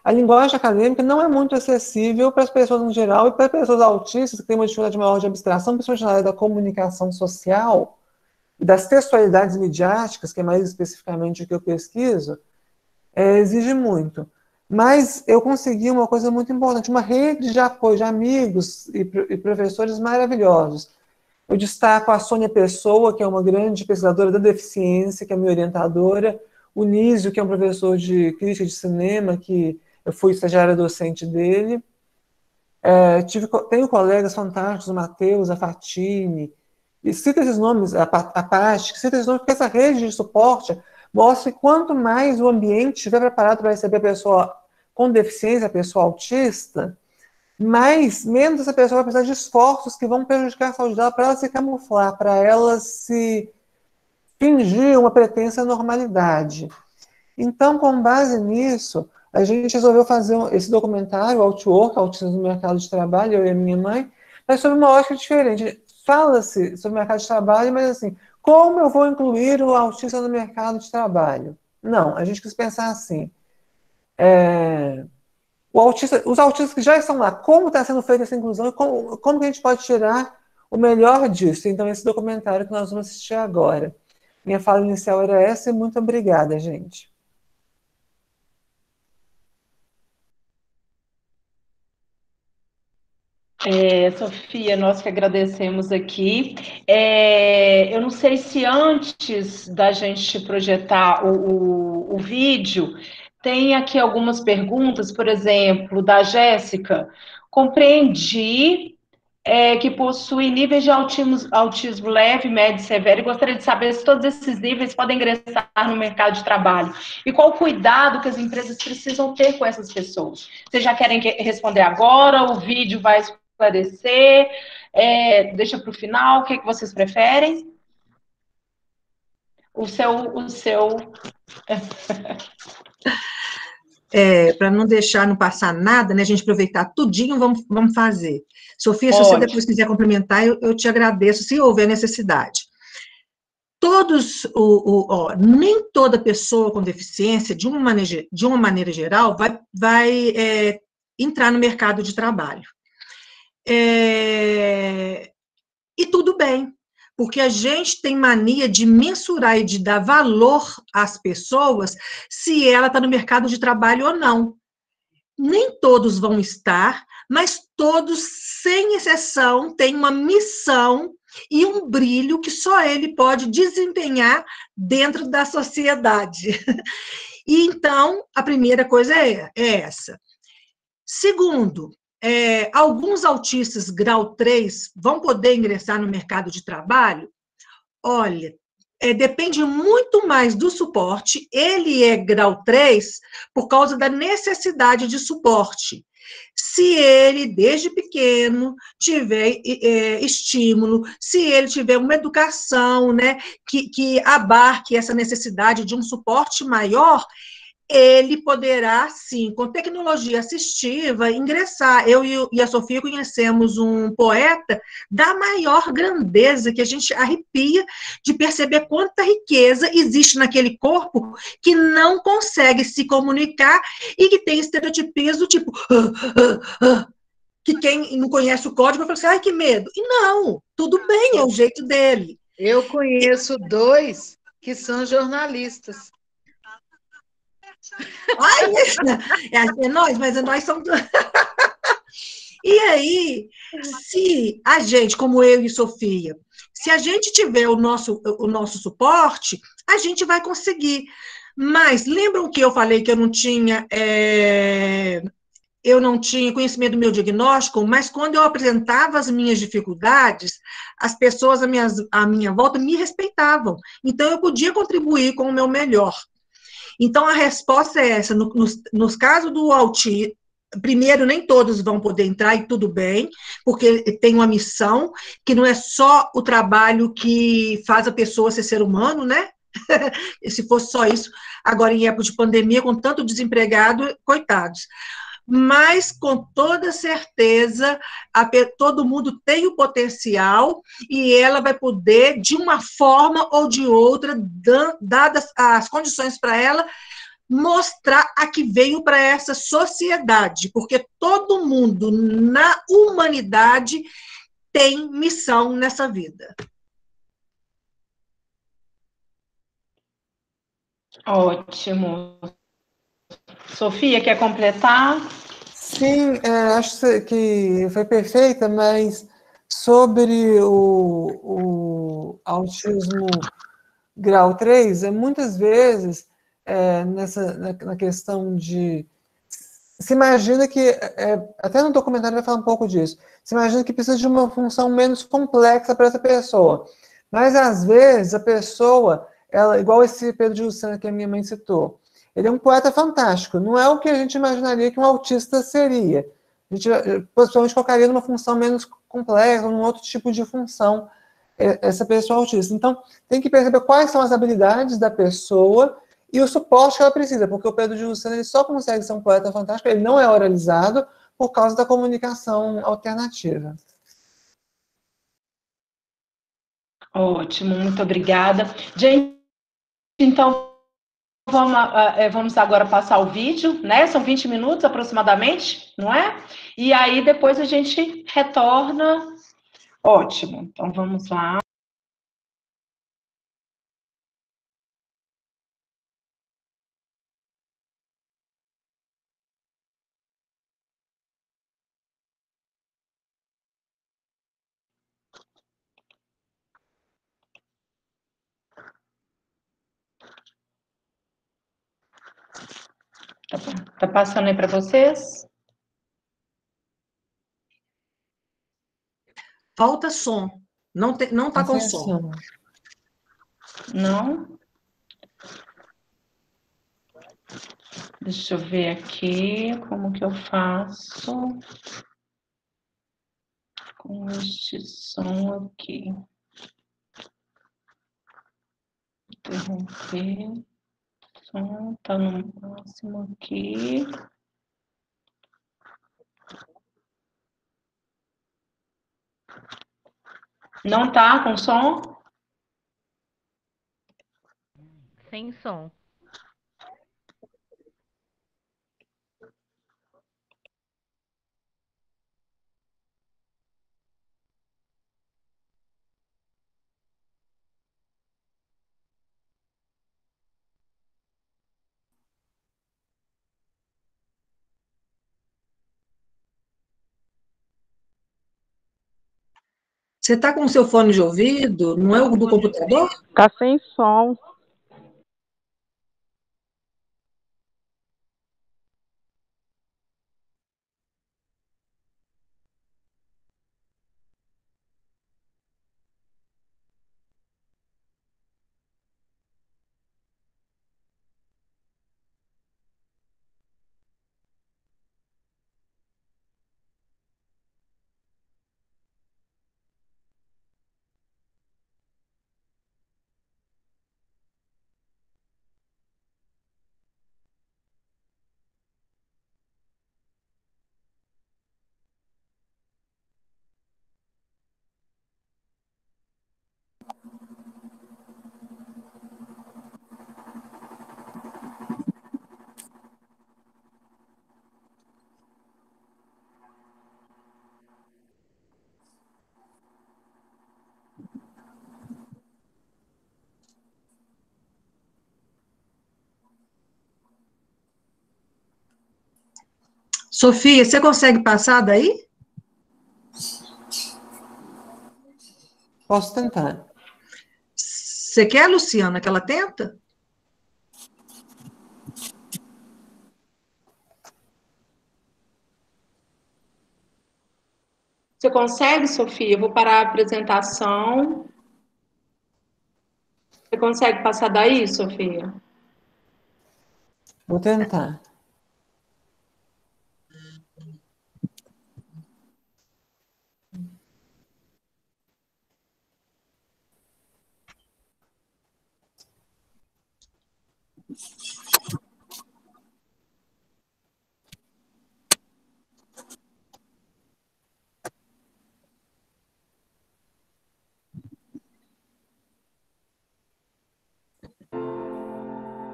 a linguagem acadêmica não é muito acessível para as pessoas em geral e para pessoas autistas que têm uma dificuldade maior de abstração, principalmente na área da comunicação social e das textualidades midiáticas, que é mais especificamente o que eu pesquiso, exige muito. Mas eu consegui uma coisa muito importante, uma rede de apoio de amigos e professores maravilhosos. Eu destaco a Sônia Pessoa, que é uma grande pesquisadora da deficiência, que é minha orientadora, o Nísio, que é um professor de crítica de cinema, que eu fui estagiária docente dele. Tenho colegas fantásticos, o Matheus, a Fatine, e cita esses nomes, a Paty, cita esses nomes, porque essa rede de suporte mostra que quanto mais o ambiente estiver preparado para receber a pessoa com deficiência, a pessoa autista, menos essa pessoa vai precisar de esforços que vão prejudicar a saúde dela para ela se camuflar, para ela se fingir uma pretensa normalidade. Então, com base nisso, a gente resolveu fazer esse documentário, Outwork, Autismo no Mercado de Trabalho, eu e a minha mãe, mas sobre uma ótica diferente. Fala-se sobre o mercado de trabalho, mas assim, como eu vou incluir o autista no mercado de trabalho? Não, a gente quis pensar assim, os autistas que já estão lá, como está sendo feita essa inclusão e como que a gente pode tirar o melhor disso? Então, esse documentário que nós vamos assistir agora. Minha fala inicial era essa e muito obrigada, gente. Sofia, nós que agradecemos aqui. Eu não sei se antes da gente projetar o vídeo, tem aqui algumas perguntas, por exemplo, da Jéssica. Compreendi que possui níveis de autismo leve, médio e severo, e gostaria de saber se todos esses níveis podem ingressar no mercado de trabalho. E qual o cuidado que as empresas precisam ter com essas pessoas? Vocês já querem responder agora? O vídeo vai esclarecer? Deixa para o final? O que vocês preferem? O seu... Para não deixar, não passar nada, né, a gente aproveitar tudinho, vamos fazer. Sofia, se você depois quiser complementar, eu te agradeço, se houver necessidade. Nem toda pessoa com deficiência, de uma maneira geral, vai entrar no mercado de trabalho. E tudo bem, porque a gente tem mania de mensurar e de dar valor às pessoas se ela está no mercado de trabalho ou não. Nem todos vão estar, mas todos, sem exceção, têm uma missão e um brilho que só ele pode desempenhar dentro da sociedade. E então, a primeira coisa é essa. Segundo, alguns autistas grau 3 vão poder ingressar no mercado de trabalho? Olha, depende muito mais do suporte. Ele é grau 3 por causa da necessidade de suporte. Se ele, desde pequeno, tiver estímulo, se ele tiver uma educação, né, que abarque essa necessidade de um suporte maior, ele poderá, sim, com tecnologia assistiva, ingressar. Eu e a Sofia conhecemos um poeta da maior grandeza, que a gente arrepia de perceber quanta riqueza existe naquele corpo que não consegue se comunicar e que tem estereotipismo tipo... que quem não conhece o código vai falar assim, ai, que medo. E não, tudo bem, é o jeito dele. Eu conheço dois que são jornalistas. Ai, é nós, mas nós somos... E aí, se a gente, como eu e Sofia, se a gente tiver o nosso suporte, a gente vai conseguir. Mas lembram que eu falei que eu não tinha conhecimento do meu diagnóstico, mas quando eu apresentava as minhas dificuldades, as pessoas à minha volta me respeitavam. Então, eu podia contribuir com o meu melhor. Então, a resposta é essa. Nos casos do autismo, primeiro, nem todos vão poder entrar, e tudo bem, porque tem uma missão, que não é só o trabalho que faz a pessoa ser humano, né? E se fosse só isso, agora em época de pandemia, com tanto desempregado, coitados. Mas, com toda certeza, todo mundo tem o potencial e ela vai poder, de uma forma ou de outra, dadas as condições para ela, mostrar a que veio para essa sociedade, porque todo mundo na humanidade tem missão nessa vida. Ótimo. Sofia, quer completar? Sim, acho que foi perfeita, mas sobre o autismo grau 3, muitas vezes, na questão de... Se imagina que, até no documentário vai falar um pouco disso, se imagina que precisa de uma função menos complexa para essa pessoa. Mas, às vezes, a pessoa, igual esse Pedro de Lucena que a minha mãe citou, ele é um poeta fantástico, não é o que a gente imaginaria que um autista seria. A gente possivelmente colocaria numa função menos complexa, num outro tipo de função, essa pessoa autista. Então, tem que perceber quais são as habilidades da pessoa e o suporte que ela precisa, porque o Pedro de Lucena ele só consegue ser um poeta fantástico, ele não é oralizado por causa da comunicação alternativa. Ótimo, muito obrigada. Gente, então, vamos agora passar o vídeo, né? São 20 minutos aproximadamente, não é? E aí depois a gente retorna. Ótimo, então vamos lá. Tá passando aí para vocês? Falta som. Não está com som. Não? Deixa eu ver aqui como que eu faço com este som aqui. Interromper. O som tá no máximo aqui. Não tá com som? Sem som. Você está com o seu fone de ouvido? Não é o do computador? Tá sem som. Sofia, você consegue passar daí? Posso tentar. Você quer, Luciana, que ela tenta? Você consegue, Sofia? Eu vou parar a apresentação. Você consegue passar daí, Sofia? Vou tentar.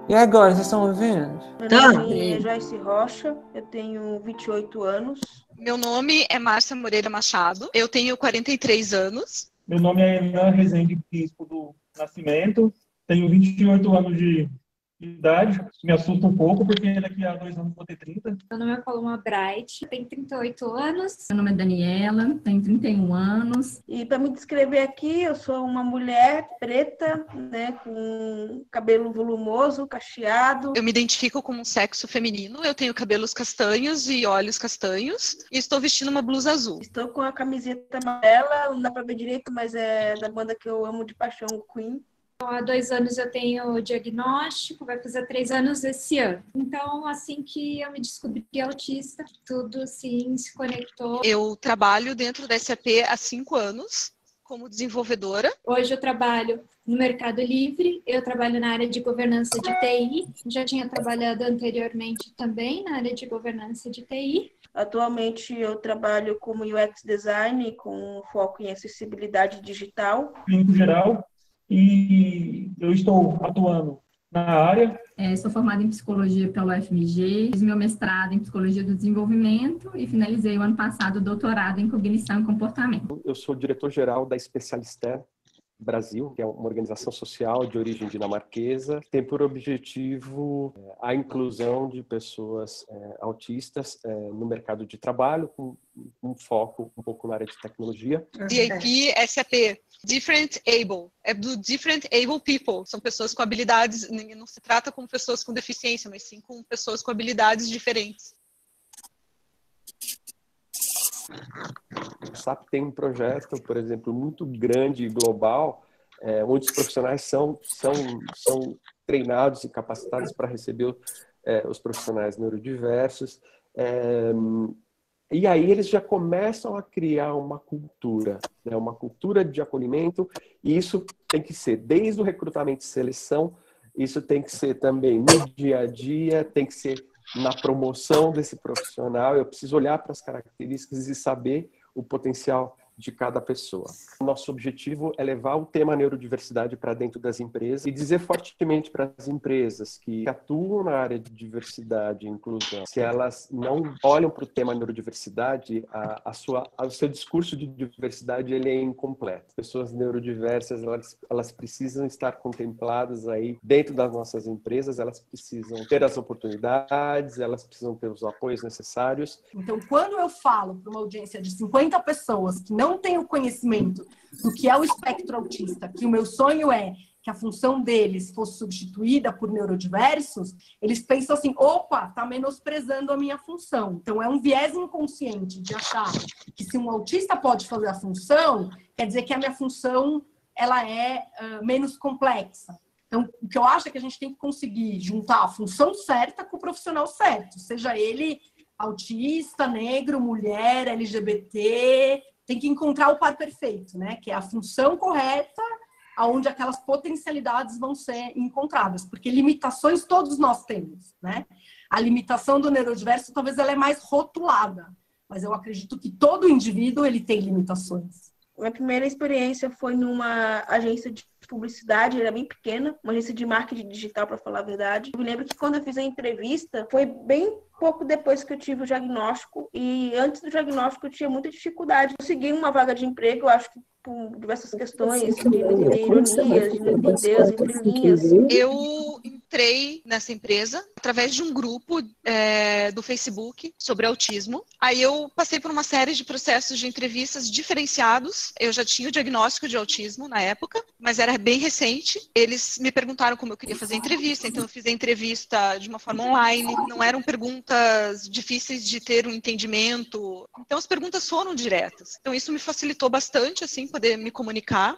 E agora, vocês estão ouvindo? Tá. Meu nome é Joyce Rocha, eu tenho 28 anos. Meu nome é Márcia Moreira Machado, eu tenho 43 anos. Meu nome é Enan Rezende Bispo do Nascimento, tenho 28 anos de idade, me assusta um pouco, porque daqui a 2 anos vou ter 30. Meu nome é Paloma Bright, tenho 38 anos. Meu nome é Daniela, tenho 31 anos. E para me descrever aqui, eu sou uma mulher preta, né, com cabelo volumoso, cacheado. Eu me identifico como um sexo feminino, eu tenho cabelos castanhos e olhos castanhos, e estou vestindo uma blusa azul. Estou com a camiseta amarela, não dá para ver direito, mas é da banda que eu amo de paixão, o Queen. Há 2 anos eu tenho diagnóstico, vai fazer 3 anos esse ano. Então, assim que eu me descobri autista, tudo sim se conectou. Eu trabalho dentro da SAP há 5 anos, como desenvolvedora. Hoje eu trabalho no Mercado Livre, eu trabalho na área de governança de TI, já tinha trabalhado anteriormente também na área de governança de TI. Atualmente eu trabalho como UX Design, com foco em acessibilidade digital. Clínico geral, e eu estou atuando na área. Sou formada em psicologia pela UFMG, fiz meu mestrado em psicologia do desenvolvimento e finalizei o ano passado o doutorado em cognição e comportamento. Eu sou diretor-geral da Especialisté Brasil, que é uma organização social de origem dinamarquesa, que tem por objetivo a inclusão de pessoas autistas no mercado de trabalho, com um foco um pouco na área de tecnologia. DAP, SAP, Different Able, é do Different Able People, são pessoas com habilidades, não se trata com pessoas com deficiência, mas sim com pessoas com habilidades diferentes. A SAP tem um projeto, por exemplo, muito grande e global, onde os profissionais são treinados e capacitados para receber os profissionais neurodiversos. E aí eles já começam a criar uma cultura, né, uma cultura de acolhimento, e isso tem que ser desde o recrutamento e seleção, isso tem que ser também no dia a dia, tem que ser na promoção desse profissional. Eu preciso olhar para as características e saber o potencial de cada pessoa. Nosso objetivo é levar o tema neurodiversidade para dentro das empresas e dizer fortemente para as empresas que atuam na área de diversidade e inclusão, se elas não olham para o tema neurodiversidade, o seu discurso de diversidade ele é incompleto. Pessoas neurodiversas, elas precisam estar contempladas aí dentro das nossas empresas, elas precisam ter as oportunidades, elas precisam ter os apoios necessários. Então, quando eu falo para uma audiência de 50 pessoas que não não têm o conhecimento do que é o espectro autista, que o meu sonho é que a função deles fosse substituída por neurodiversos, eles pensam assim, opa, tá menosprezando a minha função. Então, é um viés inconsciente de achar que se um autista pode fazer a função, quer dizer que a minha função ela é menos complexa. Então, o que eu acho é que a gente tem que conseguir juntar a função certa com o profissional certo, seja ele autista, negro, mulher, LGBT, tem que encontrar o par perfeito, né? Que é a função correta, onde aquelas potencialidades vão ser encontradas, porque limitações todos nós temos, né? A limitação do neurodiverso talvez ela é mais rotulada, mas eu acredito que todo indivíduo ele tem limitações. Minha primeira experiência foi numa agência de publicidade, era bem pequena, uma agência de marketing digital, para falar a verdade. Eu me lembro que quando eu fiz a entrevista, foi bem pouco depois que eu tive o diagnóstico, e antes do diagnóstico eu tinha muita dificuldade de conseguir uma vaga de emprego, eu acho que por diversas questões, de ironias, de não entender as entrelinhas. Eu entrei nessa empresa através de um grupo do Facebook sobre autismo. Aí eu passei por uma série de processos de entrevistas diferenciados. Eu já tinha o diagnóstico de autismo na época, mas era bem recente. Eles me perguntaram como eu queria fazer a entrevista, então eu fiz a entrevista de uma forma online. Não eram perguntas difíceis de ter um entendimento. Então as perguntas foram diretas. Então isso me facilitou bastante, assim, poder me comunicar.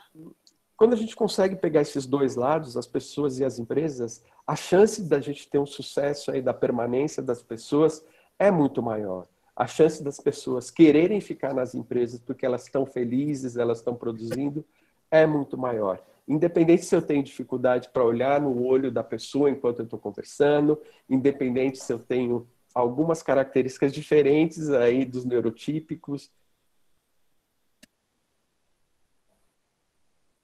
Quando a gente consegue pegar esses dois lados, as pessoas e as empresas, a chance da gente ter um sucesso aí da permanência das pessoas é muito maior. A chance das pessoas quererem ficar nas empresas porque elas estão felizes, elas estão produzindo, é muito maior. Independente se eu tenho dificuldade para olhar no olho da pessoa enquanto eu estou conversando, independente se eu tenho algumas características diferentes aí dos neurotípicos.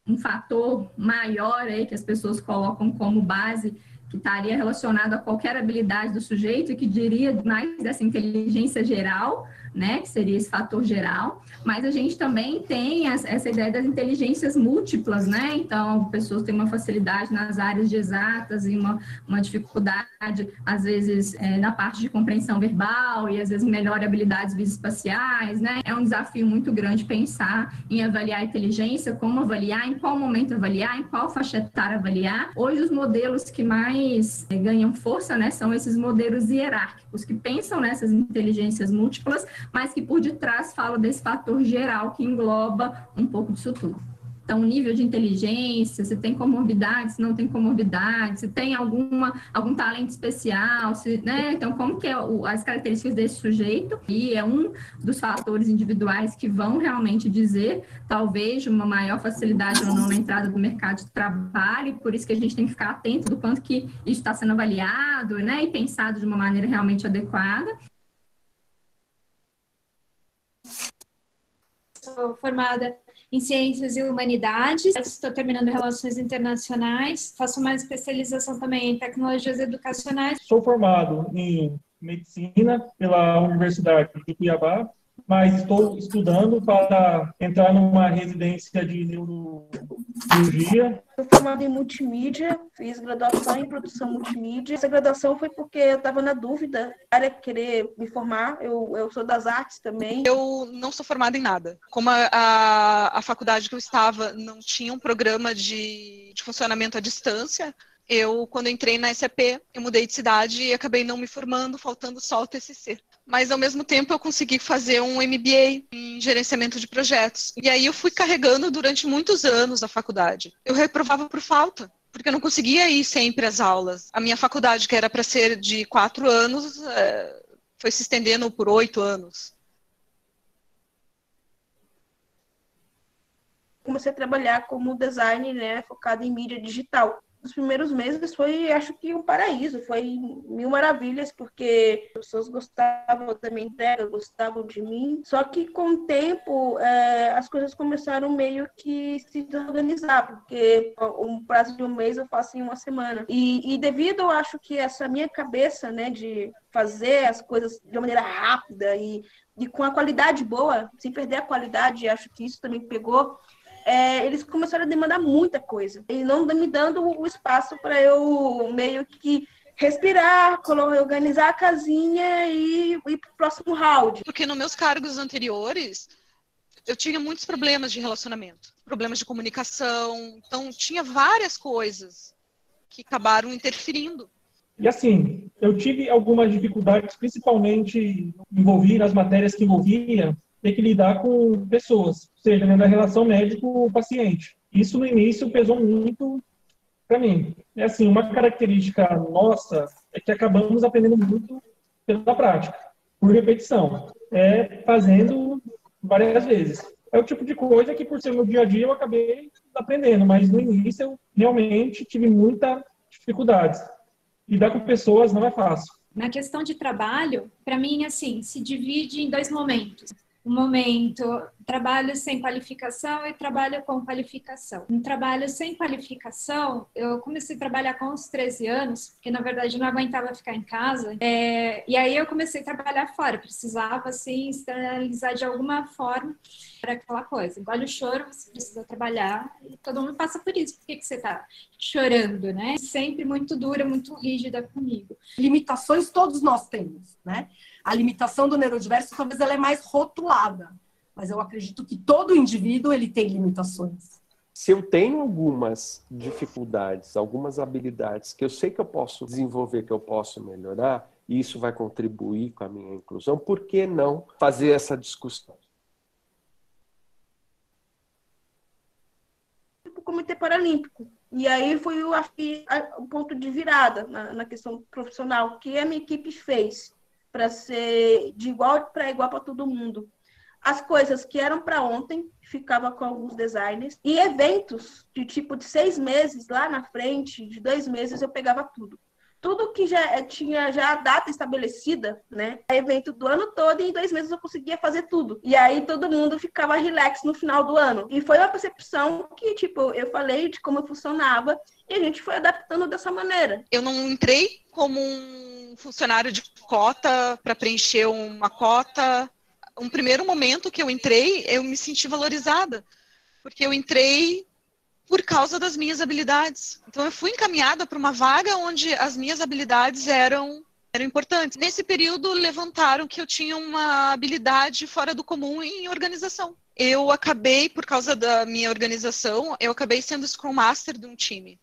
Um fator maior aí que as pessoas colocam como base, que estaria relacionado a qualquer habilidade do sujeito e que diria mais dessa inteligência geral, né, que seria esse fator geral, mas a gente também tem essa ideia das inteligências múltiplas, né, então pessoas têm uma facilidade nas áreas de exatas e uma dificuldade, às vezes, na parte de compreensão verbal e às vezes melhor habilidades visoespaciais, né, é um desafio muito grande pensar em avaliar a inteligência, como avaliar, em qual momento avaliar, em qual faixa etária avaliar. Hoje os modelos que mais ganham força, né, são esses modelos hierárquicos, que pensam nessas inteligências múltiplas, mas que por detrás falam desse fator geral que engloba um pouco disso tudo. Então, o nível de inteligência, se tem comorbidade, se não tem comorbidade, se tem algum talento especial, né? Então, como que é as características desse sujeito, e é um dos fatores individuais que vão realmente dizer, talvez, uma maior facilidade ou não na entrada do mercado de trabalho, por isso que a gente tem que ficar atento do quanto que isso está sendo avaliado, né? E pensado de uma maneira realmente adequada. Sou formada em Ciências e Humanidades, estou terminando Relações Internacionais, faço uma especialização também em Tecnologias Educacionais. Sou formado em Medicina pela Universidade de Cuiabá, mas estou estudando para entrar numa residência de neurocirurgia. Sou formada em multimídia, fiz graduação em produção multimídia. Essa graduação foi porque eu estava na dúvida, para querer me formar. Eu sou das artes também. Eu não sou formada em nada. Como a faculdade que eu estava não tinha um programa de funcionamento à distância, quando entrei na SAP, eu mudei de cidade e acabei não me formando, faltando só o TCC. Mas, ao mesmo tempo, eu consegui fazer um MBA em gerenciamento de projetos. E aí eu fui carregando durante muitos anos a faculdade. Eu reprovava por falta, porque eu não conseguia ir sempre às aulas. A minha faculdade, que era para ser de 4 anos, foi se estendendo por 8 anos. Comecei a trabalhar como designer, né, focado em mídia digital. Os primeiros meses foi, acho que, um paraíso, foi mil maravilhas, porque as pessoas gostavam da minha entrega, gostavam de mim. Só que, com o tempo, as coisas começaram meio que se desorganizar, porque um prazo de um mês eu faço em uma semana. E devido, eu acho que essa minha cabeça, né, de fazer as coisas de uma maneira rápida e com a qualidade boa, sem perder a qualidade, acho que isso também pegou. Eles começaram a demandar muita coisa e não me dando o espaço para eu meio que respirar, organizar a casinha e ir para o próximo round. Porque nos meus cargos anteriores, eu tinha muitos problemas de relacionamento, problemas de comunicação, então tinha várias coisas que acabaram interferindo. E assim, eu tive algumas dificuldades, principalmente nas matérias que envolvia ter que lidar com pessoas, ou seja, na relação médico-paciente. Isso no início pesou muito para mim. É assim, uma característica nossa é que acabamos aprendendo muito pela prática, por repetição, fazendo várias vezes. É o tipo de coisa que, por ser meu dia a dia, eu acabei aprendendo, mas no início eu realmente tive muita dificuldade. Lidar com pessoas não é fácil. Na questão de trabalho, para mim, assim, se divide em 2 momentos. Um momento, trabalho sem qualificação e trabalho com qualificação. Um trabalho sem qualificação, eu comecei a trabalhar com uns 13 anos, porque na verdade eu não aguentava ficar em casa. E aí eu comecei a trabalhar fora, precisava assim, externalizar de alguma forma para aquela coisa. Engole o choro, você precisa trabalhar, e todo mundo passa por isso. Por que você está chorando, né? Sempre muito dura, muito rígida comigo. Limitações todos nós temos, né? A limitação do neurodiverso, talvez ela é mais rotulada, mas eu acredito que todo indivíduo ele tem limitações. Se eu tenho algumas dificuldades, algumas habilidades que eu sei que eu posso desenvolver, que eu posso melhorar, e isso vai contribuir com a minha inclusão, por que não fazer essa discussão? O Comitê Paralímpico. E aí foi o ponto de virada na questão profissional, que a minha equipe fez para ser de igual para igual para todo mundo. As coisas que eram para ontem, ficava com alguns designers, e eventos de tipo de 6 meses lá na frente, de 2 meses, eu pegava tudo. Tudo que já tinha já a data estabelecida, né? Evento do ano todo, e em 2 meses eu conseguia fazer tudo. E aí todo mundo ficava relax no final do ano. E foi uma percepção que, tipo, eu falei de como eu funcionava, e a gente foi adaptando dessa maneira. Eu não entrei como um funcionário de cota para preencher uma cota. Um primeiro momento que eu entrei, eu me senti valorizada, porque eu entrei por causa das minhas habilidades. Então, eu fui encaminhada para uma vaga onde as minhas habilidades eram importantes. Nesse período, levantaram que eu tinha uma habilidade fora do comum em organização. Eu acabei, por causa da minha organização, eu acabei sendo Scrum Master de um time.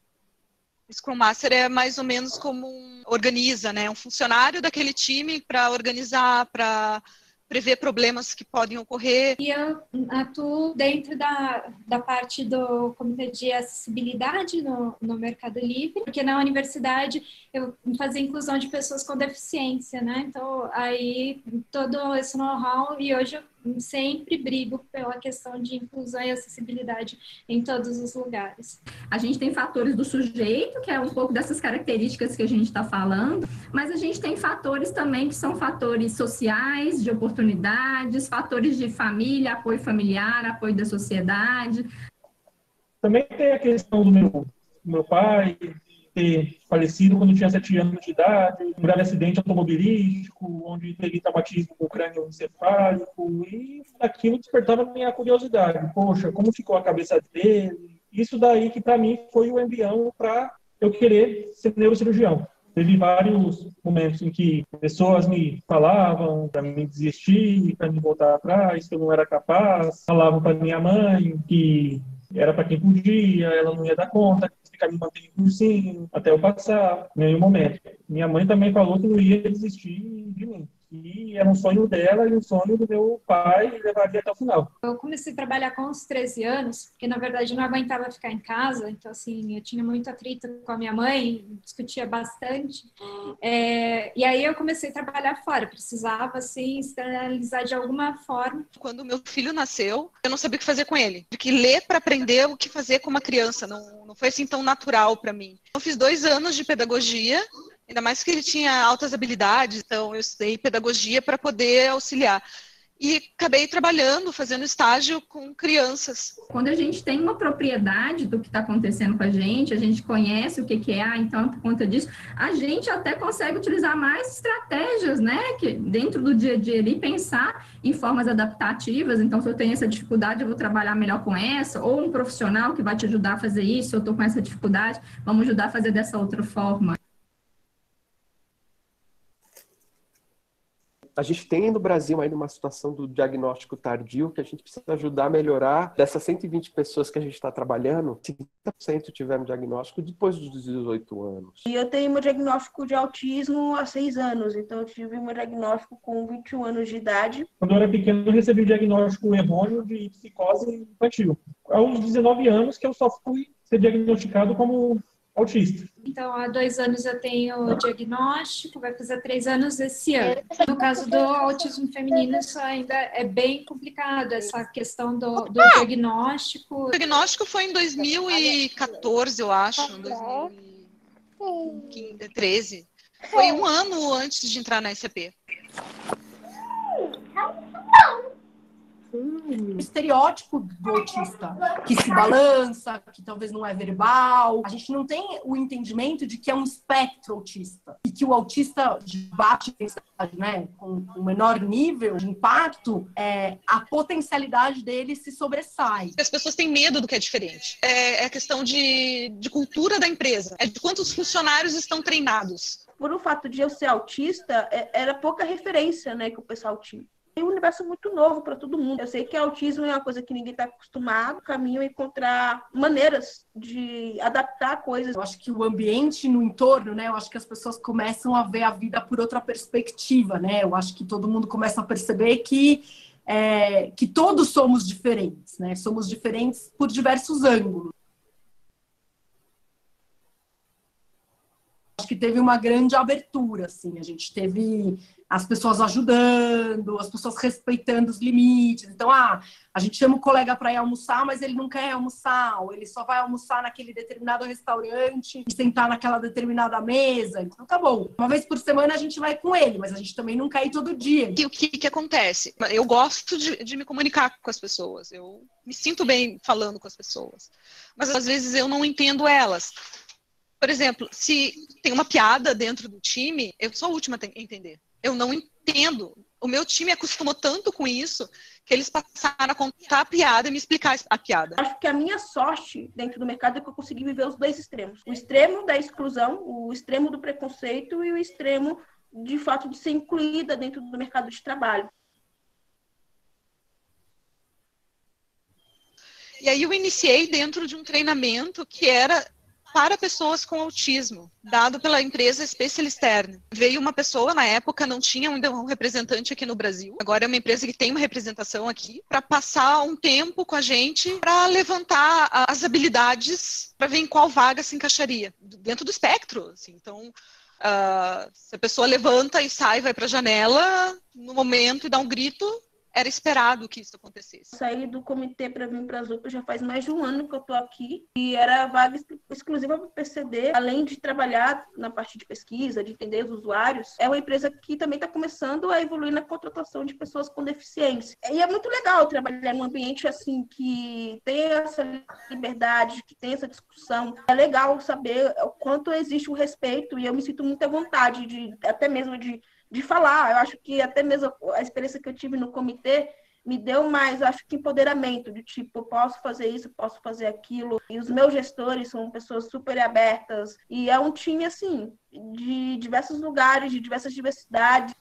Scrum Master é mais ou menos como organiza, né? Um funcionário daquele time para organizar, para prever problemas que podem ocorrer. E eu atuo dentro da parte do Comitê de Acessibilidade no Mercado Livre, porque na universidade eu fazia inclusão de pessoas com deficiência, né? Então, aí, todo esse know-how, e hoje eu sempre brigo pela questão de inclusão e acessibilidade em todos os lugares. A gente tem fatores do sujeito, que é um pouco dessas características que a gente está falando, mas a gente tem fatores também que são fatores sociais, de oportunidades, fatores de família, apoio familiar, apoio da sociedade. Também tem a questão do meu pai ter falecido quando tinha 7 anos de idade, um grave acidente automobilístico, onde teve traumatismo com crânio encefálico, e aquilo despertava a minha curiosidade. Poxa, como ficou a cabeça dele? Isso daí que, para mim, foi o embrião para eu querer ser neurocirurgião. Teve vários momentos em que pessoas me falavam para me desistir, para me voltar atrás, que eu não era capaz. Falavam para minha mãe que era para quem podia, ela não ia dar conta, ficar me mantendo em cursinho até eu passar, em nenhum momento. Minha mãe também falou que não ia desistir de mim. E era um sonho dela e um sonho do meu pai, e levaria até o final. Eu comecei a trabalhar com uns 13 anos, porque na verdade eu não aguentava ficar em casa, então assim, eu tinha muito atrito com a minha mãe, discutia bastante, e aí eu comecei a trabalhar fora, precisava assim, externalizar de alguma forma. Quando meu filho nasceu, eu não sabia o que fazer com ele, porque ler para aprender o que fazer com uma criança, não foi assim tão natural para mim. Eu fiz 2 anos de pedagogia, ainda mais que ele tinha altas habilidades, então eu estudei pedagogia para poder auxiliar. E acabei trabalhando, fazendo estágio com crianças. Quando a gente tem uma propriedade do que está acontecendo com a gente conhece o que é, então por conta disso, a gente até consegue utilizar mais estratégias, né, que dentro do dia a dia ali, pensar em formas adaptativas. Então, se eu tenho essa dificuldade, eu vou trabalhar melhor com essa, ou um profissional que vai te ajudar a fazer isso, eu estou com essa dificuldade, vamos ajudar a fazer dessa outra forma. A gente tem no Brasil ainda uma situação do diagnóstico tardio que a gente precisa ajudar a melhorar. Dessas 120 pessoas que a gente está trabalhando, 50% tiveram diagnóstico depois dos 18 anos. E eu tenho meu diagnóstico de autismo há 6 anos, então eu tive meu diagnóstico com 21 anos de idade. Quando eu era pequeno, eu recebi o diagnóstico errôneo de psicose infantil. Aos 19 anos que eu só fui ser diagnosticado como autista. Então, há 2 anos eu tenho o diagnóstico, vai fazer 3 anos esse ano. No caso do autismo feminino, isso ainda é bem complicado, essa questão do diagnóstico. O diagnóstico foi em 2014, eu acho, 2013. Foi um ano antes de entrar na SAP. O estereótipo do autista, que se balança, que talvez não é verbal. A gente não tem o entendimento de que é um espectro autista. E que o autista de baixa intensidade, né, com um menor nível de impacto, a potencialidade dele se sobressai. As pessoas têm medo do que é diferente. É questão de cultura da empresa. É de quantos funcionários estão treinados. Por o fato de eu ser autista, era pouca referência, né, que o pessoal tinha. É um universo muito novo para todo mundo. Eu sei que autismo é uma coisa que ninguém está acostumado. O caminho é encontrar maneiras de adaptar coisas. Eu acho que o ambiente no entorno, né? Eu acho que as pessoas começam a ver a vida por outra perspectiva, né? Eu acho que todo mundo começa a perceber que todos somos diferentes, né? Somos diferentes por diversos ângulos. Acho que teve uma grande abertura, assim. A gente teve as pessoas ajudando, as pessoas respeitando os limites. Então, a gente chama o colega para ir almoçar, mas ele não quer almoçar, ou ele só vai almoçar naquele determinado restaurante e sentar naquela determinada mesa. Então, tá bom. Uma vez por semana a gente vai com ele, mas a gente também não quer ir todo dia. E o que acontece? Eu gosto de me comunicar com as pessoas. Eu me sinto bem falando com as pessoas. Mas, às vezes, eu não entendo elas. Por exemplo, se tem uma piada dentro do time, eu sou a última a entender. Eu não entendo. O meu time acostumou tanto com isso que eles passaram a contar a piada e me explicar a piada. Acho que a minha sorte dentro do mercado é que eu consegui viver os 2 extremos. O extremo da exclusão, o extremo do preconceito e o extremo, de fato, de ser incluída dentro do mercado de trabalho. E aí eu iniciei dentro de um treinamento que era para pessoas com autismo, dado pela empresa Specialisterne. Veio uma pessoa, na época não tinha ainda um representante aqui no Brasil, agora é uma empresa que tem uma representação aqui, para passar um tempo com a gente, para levantar as habilidades, para ver em qual vaga se encaixaria, dentro do espectro. Assim. Então, se a pessoa levanta e sai, vai para a janela, no momento e dá um grito, era esperado que isso acontecesse. Saí do comitê para vir para a Zupa já faz mais de um ano que eu estou aqui e era vaga exclusiva para o PCD, além de trabalhar na parte de pesquisa, de entender os usuários. É uma empresa que também está começando a evoluir na contratação de pessoas com deficiência. E é muito legal trabalhar num ambiente assim que tem essa liberdade, que tem essa discussão. É legal saber o quanto existe o respeito e eu me sinto muito à vontade até mesmo de falar. Eu acho que até mesmo a experiência que eu tive no comitê me deu mais, acho que empoderamento, de tipo, eu posso fazer isso, posso fazer aquilo. E os meus gestores são pessoas super abertas. E é um time, assim, de diversos lugares, de diversas diversidades.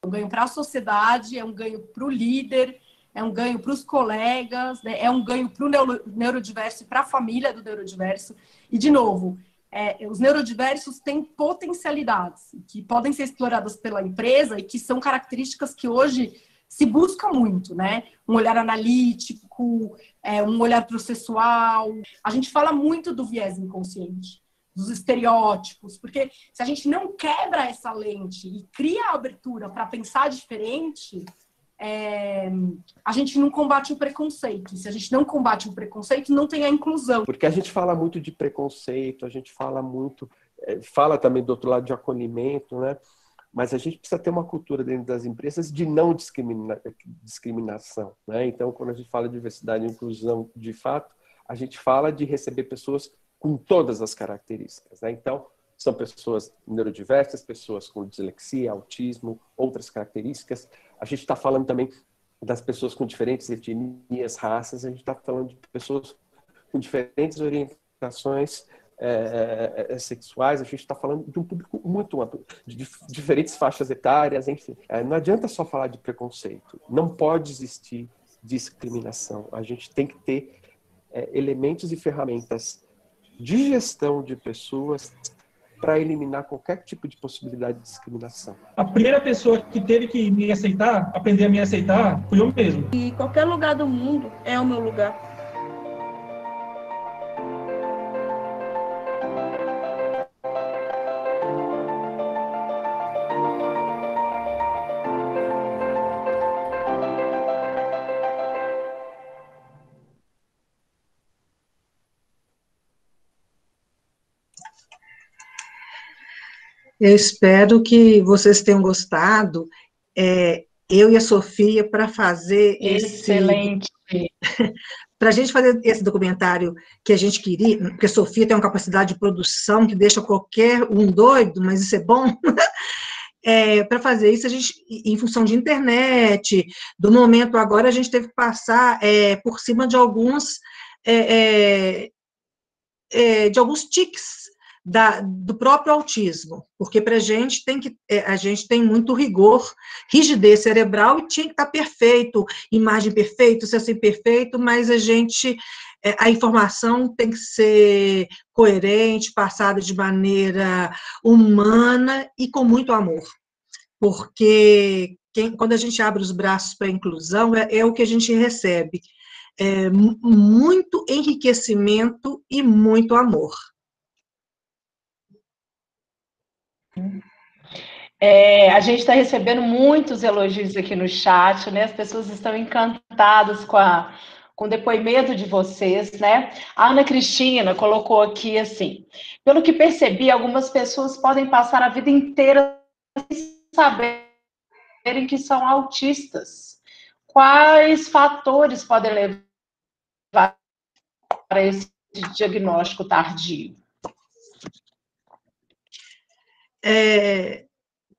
É um ganho para a sociedade, é um ganho para o líder, é um ganho para os colegas, né? É um ganho para o neurodiverso e para a família do neurodiverso. E, de novo, os neurodiversos têm potencialidades que podem ser exploradas pela empresa e que são características que hoje se busca muito, né? Um olhar analítico, um olhar processual. A gente fala muito do viés inconsciente, dos estereótipos, porque se a gente não quebra essa lente e cria a abertura para pensar diferente, a gente não combate o preconceito. Se a gente não combate o preconceito, não tem a inclusão. Porque a gente fala muito de preconceito, a gente fala muito, fala também do outro lado de acolhimento, né? Mas a gente precisa ter uma cultura dentro das empresas de não discriminação, né? Então, quando a gente fala de diversidade e inclusão, de fato, a gente fala de receber pessoas com todas as características, né? Então, são pessoas neurodiversas, pessoas com dislexia, autismo, outras características. A gente está falando também das pessoas com diferentes etnias, raças. A gente está falando de pessoas com diferentes orientações sexuais, a gente está falando de um público muito amplo, de diferentes faixas etárias, enfim. Não adianta só falar de preconceito, não pode existir discriminação. A gente tem que ter elementos e ferramentas de gestão de pessoas para eliminar qualquer tipo de possibilidade de discriminação. A primeira pessoa que teve que me aceitar, aprender a me aceitar, fui eu mesmo. E qualquer lugar do mundo é o meu lugar. Eu espero que vocês tenham gostado. Eu e a Sofia, para fazer Excelente. Para a gente fazer esse documentário que a gente queria, porque a Sofia tem uma capacidade de produção que deixa qualquer um doido, mas isso é bom. Para fazer isso, a gente, em função de internet, do momento agora, a gente teve que passar por cima de alguns tiques do próprio autismo, porque para a gente tem muito rigor, rigidez cerebral, e tinha que estar perfeito, imagem perfeita, senso imperfeito, mas a informação tem que ser coerente, passada de maneira humana e com muito amor, porque quando a gente abre os braços para a inclusão, é o que a gente recebe, muito enriquecimento e muito amor. A gente está recebendo muitos elogios aqui no chat, né? As pessoas estão encantadas com o depoimento de vocês, né? A Ana Cristina colocou aqui assim: pelo que percebi, algumas pessoas podem passar a vida inteira sem saberem que são autistas. Quais fatores podem levar a esse diagnóstico tardio?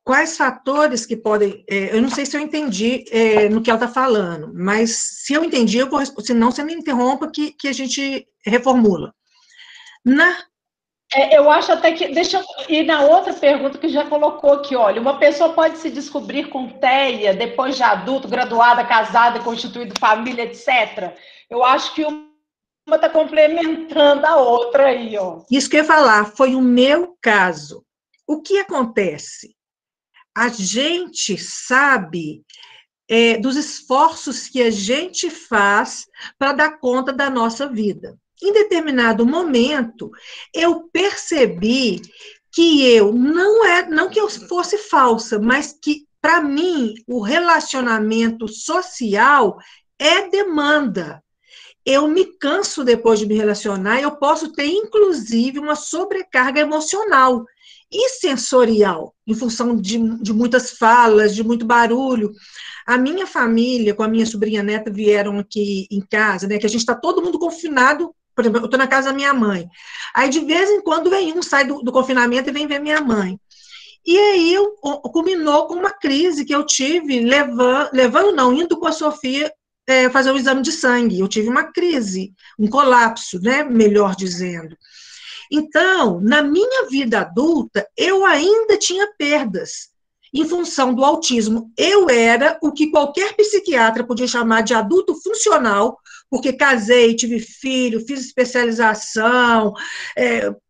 Quais fatores que podem... eu não sei se eu entendi no que ela está falando, mas se eu entendi, eu vou, senão você me interrompa que a gente reformula. Eu acho até que... Deixa eu ir na outra pergunta que já colocou aqui, olha, uma pessoa pode se descobrir com TEA depois de adulto, graduada, casada, constituído família, etc. Eu acho que uma está complementando a outra aí, ó. Isso que eu ia falar, foi o meu caso. O que acontece? A gente sabe dos esforços que a gente faz para dar conta da nossa vida. Em determinado momento, eu percebi que não que eu fosse falsa, mas que, para mim, o relacionamento social é demanda. Eu me canso depois de me relacionar, eu posso ter, inclusive, uma sobrecarga emocional e sensorial, em função de muitas falas, de muito barulho. A minha família, com a minha sobrinha neta, vieram aqui em casa, né, que a gente está todo mundo confinado. Por exemplo, eu estou na casa da minha mãe. Aí, de vez em quando, sai do confinamento e vem ver minha mãe. E aí, culminou com uma crise que eu tive, indo com a Sofia fazer um exame de sangue. Eu tive uma crise, um colapso, né, melhor dizendo. Então, na minha vida adulta, eu ainda tinha perdas em função do autismo. Eu era o que qualquer psiquiatra podia chamar de adulto funcional, porque casei, tive filho, fiz especialização,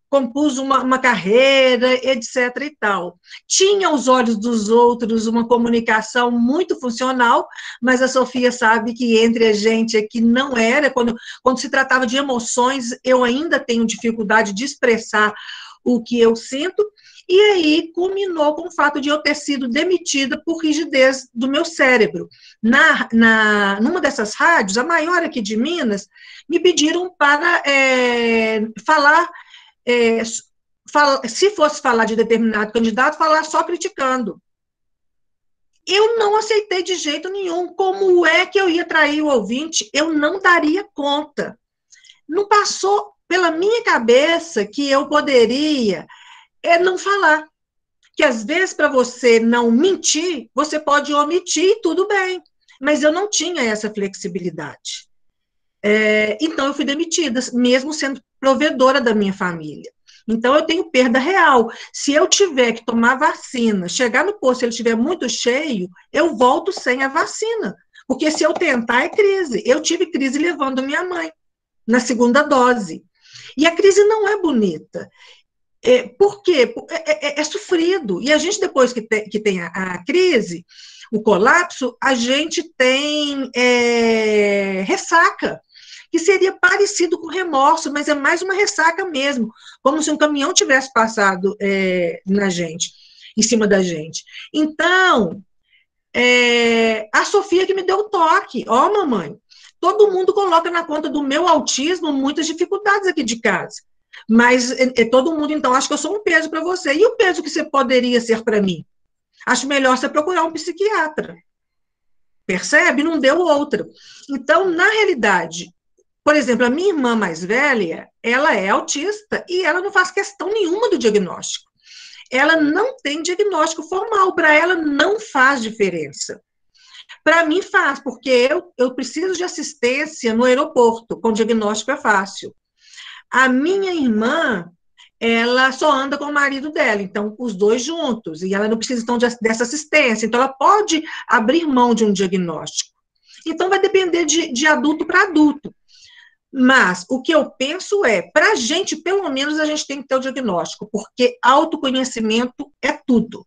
compus uma carreira, etc. e tal. Tinha aos olhos dos outros uma comunicação muito funcional, mas a Sofia sabe que entre a gente aqui não era. Quando se tratava de emoções, eu ainda tenho dificuldade de expressar o que eu sinto, e aí culminou com o fato de eu ter sido demitida por rigidez do meu cérebro. Numa dessas rádios, a maior aqui de Minas, me pediram para falar... se fosse falar de determinado candidato, falar só criticando. Eu não aceitei de jeito nenhum. Como é que eu ia trair o ouvinte? Eu não daria conta. Não passou pela minha cabeça que eu poderia não falar. Que às vezes, para você não mentir, você pode omitir e tudo bem. Mas eu não tinha essa flexibilidade. Então, eu fui demitida, mesmo sendo provedora da minha família. Então, eu tenho perda real. Se eu tiver que tomar vacina, chegar no posto, se ele estiver muito cheio, eu volto sem a vacina. Porque se eu tentar, é crise. Eu tive crise levando minha mãe na segunda dose. E a crise não é bonita. Por quê? É sofrido. E a gente, depois que tem a crise, o colapso, a gente tem ressaca, que seria parecido com remorso, mas é mais uma ressaca mesmo, como se um caminhão tivesse passado na gente, em cima da gente. Então, a Sofia que me deu o toque. Ó, mamãe, todo mundo coloca na conta do meu autismo muitas dificuldades aqui de casa. Mas todo mundo, então, acha que eu sou um peso para você. E o peso que você poderia ser para mim? Acho melhor você procurar um psiquiatra. Percebe? Não deu outra. Então, na realidade, por exemplo, a minha irmã mais velha, ela é autista e ela não faz questão nenhuma do diagnóstico. Ela não tem diagnóstico formal, para ela não faz diferença. Para mim faz, porque eu preciso de assistência no aeroporto, com diagnóstico é fácil. A minha irmã, ela só anda com o marido dela, então os dois juntos, e ela não precisa então dessa assistência, então ela pode abrir mão de um diagnóstico. Então vai depender de adulto para adulto. Mas o que eu penso para a gente, pelo menos, a gente tem que ter o diagnóstico, porque autoconhecimento é tudo.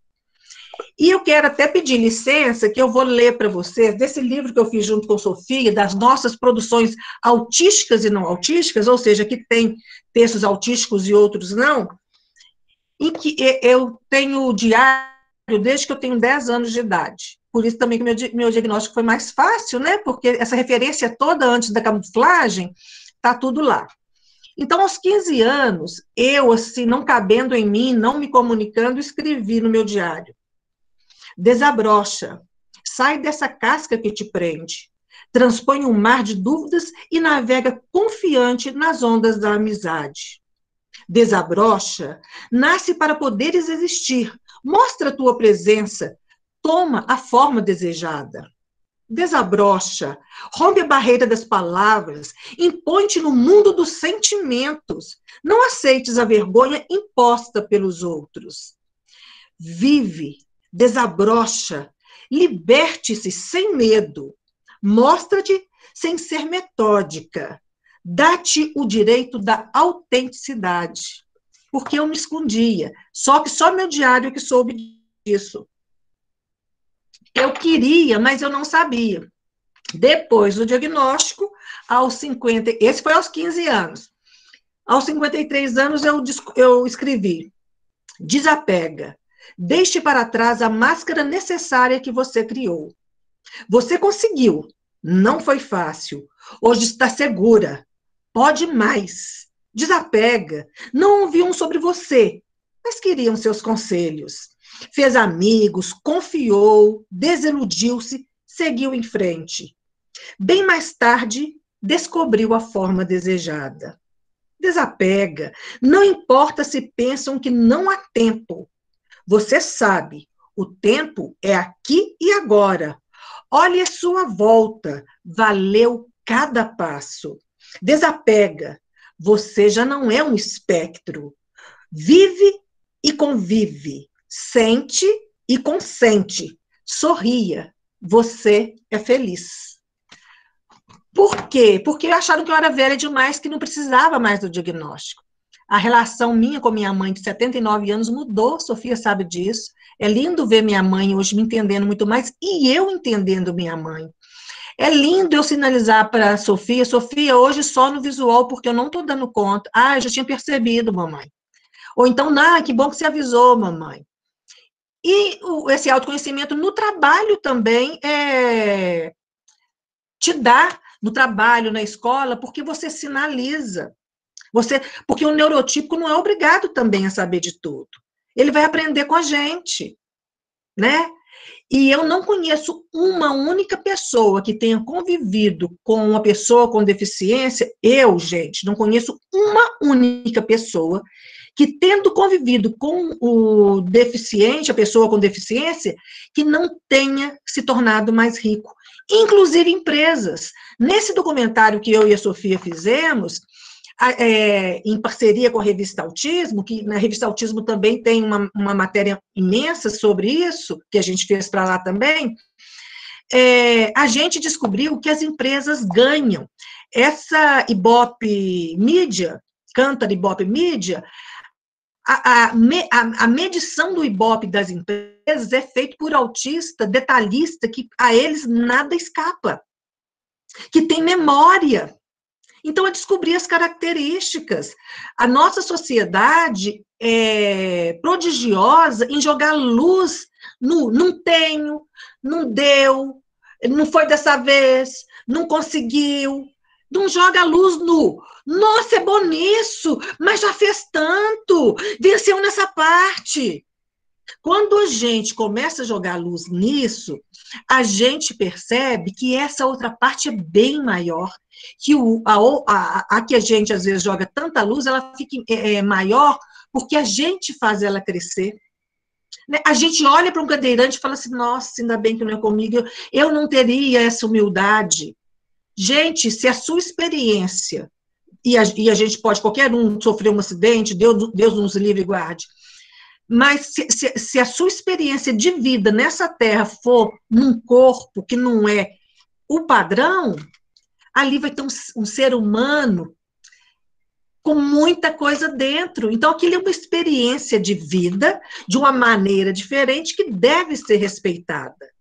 E eu quero até pedir licença, que eu vou ler para vocês, desse livro que eu fiz junto com a Sofia, das nossas produções autísticas e não autísticas, ou seja, que tem textos autísticos e outros não, em que eu tenho diário desde que eu tenho 10 anos de idade. Por isso também que meu diagnóstico foi mais fácil, né? Porque essa referência toda antes da camuflagem, está tudo lá. Então, aos 15 anos, eu, assim, não cabendo em mim, não me comunicando, escrevi no meu diário: desabrocha, sai dessa casca que te prende, transpõe um mar de dúvidas e navega confiante nas ondas da amizade. Desabrocha, nasce para poderes existir, mostra a tua presença, toma a forma desejada. Desabrocha, rompe a barreira das palavras, impõe-te no mundo dos sentimentos, não aceites a vergonha imposta pelos outros. Vive, desabrocha, liberte-se sem medo, mostra-te sem ser metódica, dá-te o direito da autenticidade, porque eu me escondia, só que só meu diário que soube disso. Eu queria, mas eu não sabia. Depois do diagnóstico, aos 50, esse foi aos 15 anos, aos 53 anos eu escrevi: desapega, deixe para trás a máscara necessária que você criou. Você conseguiu, não foi fácil, hoje está segura, pode mais. Desapega, não ouviam sobre você, mas queriam seus conselhos. Fez amigos, confiou, desiludiu-se, seguiu em frente. Bem mais tarde, descobriu a forma desejada. Desapega, não importa se pensam que não há tempo. Você sabe, o tempo é aqui e agora. Olhe a sua volta, valeu cada passo. Desapega, você já não é um espectro. Vive e convive, sente e consente, sorria, você é feliz. Por quê? Porque acharam que eu era velha demais, que não precisava mais do diagnóstico. A relação minha com minha mãe, de 79 anos, mudou, Sofia sabe disso. É lindo ver minha mãe hoje me entendendo muito mais, e eu entendendo minha mãe. É lindo eu sinalizar para a Sofia: Sofia, hoje só no visual, porque eu não estou dando conta. Ah, eu já tinha percebido, mamãe. Ou então, que bom que você avisou, mamãe. E esse autoconhecimento no trabalho também te dá, no trabalho, na escola, porque você sinaliza. Porque o neurotípico não é obrigado também a saber de tudo. Ele vai aprender com a gente, né? E eu não conheço uma única pessoa que tenha convivido com uma pessoa com deficiência, gente, não conheço uma única pessoa que, tendo convivido com o deficiente, a pessoa com deficiência, que não tenha se tornado mais rico. Inclusive empresas. Nesse documentário que eu e a Sofia fizemos, em parceria com a Revista Autismo, que na Revista Autismo também tem uma matéria imensa sobre isso, que a gente fez para lá também, a gente descobriu que as empresas ganham. Essa Ibope Mídia, Cantar Ibope Mídia, a medição do Ibope das empresas é feita por autista detalhista, que a eles nada escapa, que tem memória. Então, eu descobri as características. A nossa sociedade é prodigiosa em jogar luz no não tenho, não deu, não foi dessa vez, não conseguiu. Não joga luz no nossa, é bom nisso, mas já fez tanto, venceu nessa parte. Quando a gente começa a jogar luz nisso, a gente percebe que essa outra parte é bem maior, que a que a gente às vezes joga tanta luz, ela fica maior porque a gente faz ela crescer. Né? A gente olha para um cadeirante e fala assim, nossa, ainda bem que não é comigo, eu não teria essa humildade. Gente, se a sua experiência, e a gente pode, qualquer um sofrer um acidente, Deus nos livre e guarde, mas se a sua experiência de vida nessa terra for num corpo que não é o padrão, ali vai ter um ser humano com muita coisa dentro. Então, aquilo é uma experiência de vida, de uma maneira diferente, que deve ser respeitada.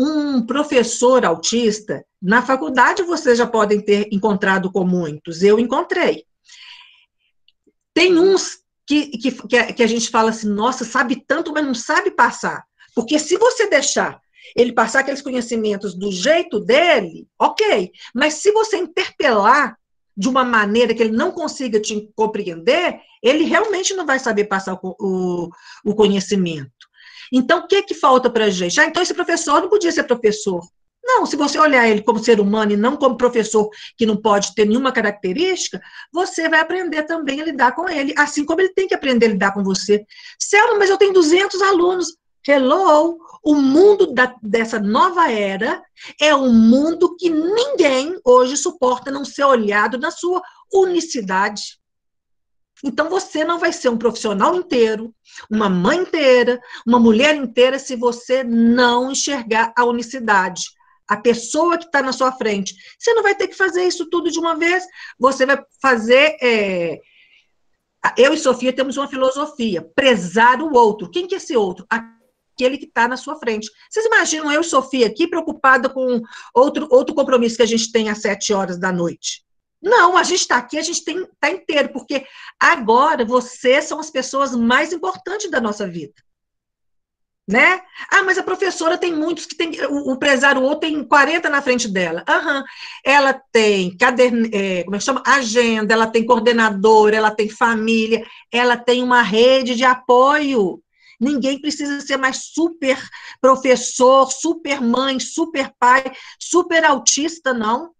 Um professor autista, na faculdade vocês já podem ter encontrado com muitos, eu encontrei. Tem uns que a gente fala assim, nossa, sabe tanto, mas não sabe passar. Porque se você deixar ele passar aqueles conhecimentos do jeito dele, ok. Mas se você interpelar de uma maneira que ele não consiga te compreender, ele realmente não vai saber passar o conhecimento. Então, o que falta para a gente? Então esse professor não podia ser professor. Não, se você olhar ele como ser humano e não como professor que não pode ter nenhuma característica, você vai aprender também a lidar com ele, assim como ele tem que aprender a lidar com você. Selma, mas eu tenho 200 alunos. Hello! O mundo dessa nova era é um mundo que ninguém hoje suporta não ser olhado na sua unicidade. Então, você não vai ser um profissional inteiro, uma mãe inteira, uma mulher inteira, se você não enxergar a unicidade. A pessoa que está na sua frente. Você não vai ter que fazer isso tudo de uma vez. Você vai fazer... Eu e Sofia temos uma filosofia, prezar o outro. Quem que é esse outro? Aquele que está na sua frente. Vocês imaginam eu e Sofia aqui preocupada com outro compromisso que a gente tem às 7 horas da noite? Não, a gente está aqui, a gente está inteiro, porque agora vocês são as pessoas mais importantes da nossa vida. Né? Ah, mas a professora tem muitos que tem, o prezar o outro tem 40 na frente dela. Uhum. Ela tem como é que chama? Agenda, ela tem coordenador, ela tem família, ela tem uma rede de apoio. Ninguém precisa ser mais super professor, super mãe, super pai, super autista, não.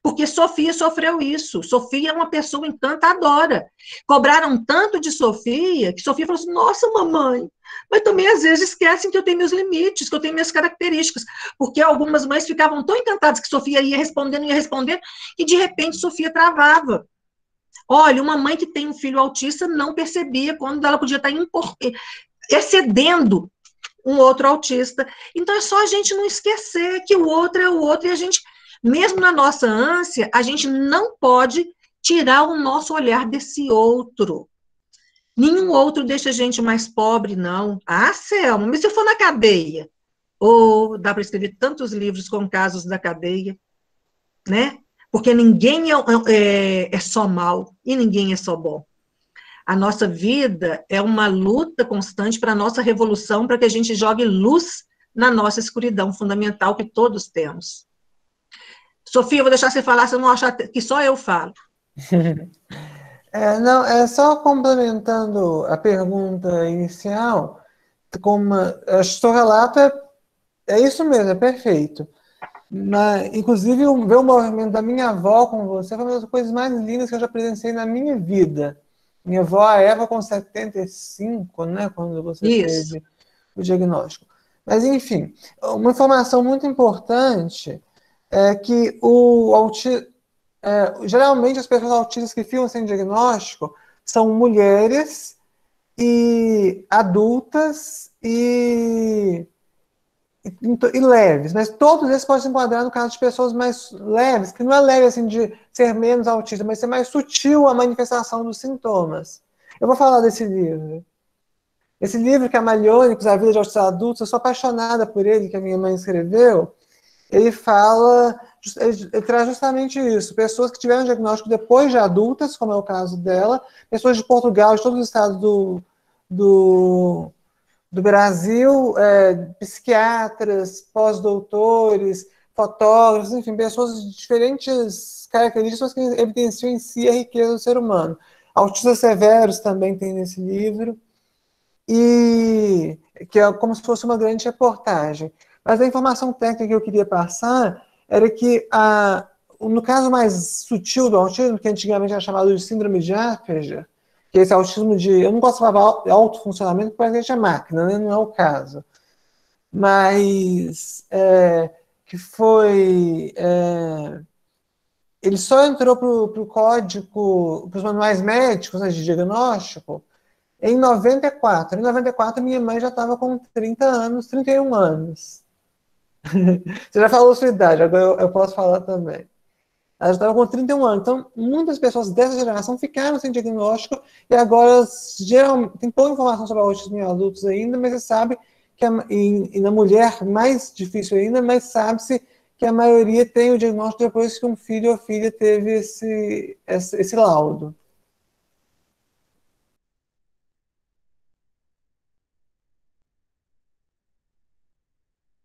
Porque Sofia sofreu isso. Sofia é uma pessoa encantadora. Cobraram tanto de Sofia, que Sofia falou assim, nossa, mamãe, mas também às vezes esquecem que eu tenho meus limites, que eu tenho minhas características, porque algumas mães ficavam tão encantadas que Sofia ia respondendo, e de repente Sofia travava. Olha, uma mãe que tem um filho autista não percebia quando ela podia estar excedendo um outro autista. Então é só a gente não esquecer que o outro é o outro, e a gente... Mesmo na nossa ânsia, a gente não pode tirar o nosso olhar desse outro. Nenhum outro deixa a gente mais pobre, não. Ah, Selma, mas se eu for na cadeia? Dá para escrever tantos livros com casos da cadeia, né? Porque ninguém é só mal e ninguém é só bom. A nossa vida é uma luta constante para a nossa revolução, para que a gente jogue luz na nossa escuridão fundamental que todos temos. Sofia, eu vou deixar você falar, se eu não achar que só eu falo. Não, só complementando a pergunta inicial, acho que o seu relato é isso mesmo, é perfeito. Inclusive, ver o movimento da minha avó com você foi uma das coisas mais lindas que eu já presenciei na minha vida. Minha avó, a Eva, com 75, né, quando você teve o diagnóstico. Mas, enfim, uma informação muito importante é que geralmente as pessoas autistas que ficam sem diagnóstico são mulheres e adultas e leves, mas todos esses podem se enquadrar no caso de pessoas mais leves, que não é leve assim de ser menos autista, mas ser mais sutil a manifestação dos sintomas. Eu vou falar desse livro. Esse livro que é Maliônicos, A Vida de Autistas Adultos, eu sou apaixonada por ele, que a minha mãe escreveu. Ele traz justamente isso, pessoas que tiveram diagnóstico depois de adultas, como é o caso dela, pessoas de Portugal, de todos os estados do Brasil, psiquiatras, pós-doutores, fotógrafos, enfim, pessoas de diferentes características que evidenciam em si a riqueza do ser humano. Autistas severos também tem nesse livro, e que é como se fosse uma grande reportagem. Mas a informação técnica que eu queria passar era que, no caso mais sutil do autismo, que antigamente era chamado de síndrome de Asperger, que é esse autismo eu não gosto de falar autofuncionamento, porque parece que é máquina, né? Não é o caso. Mas que foi... ele só entrou para o código, para os manuais médicos, né, de diagnóstico, em 94. Em 94, minha mãe já estava com 30 anos, 31 anos. Você já falou sua idade, agora eu posso falar também. Ela já estava com 31 anos. Então, muitas pessoas dessa geração ficaram sem diagnóstico e agora geralmente, tem pouca informação sobre o autismo em adultos ainda, mas você sabe que e na mulher mais difícil ainda, mas sabe-se que a maioria tem o diagnóstico depois que um filho ou filha teve esse laudo.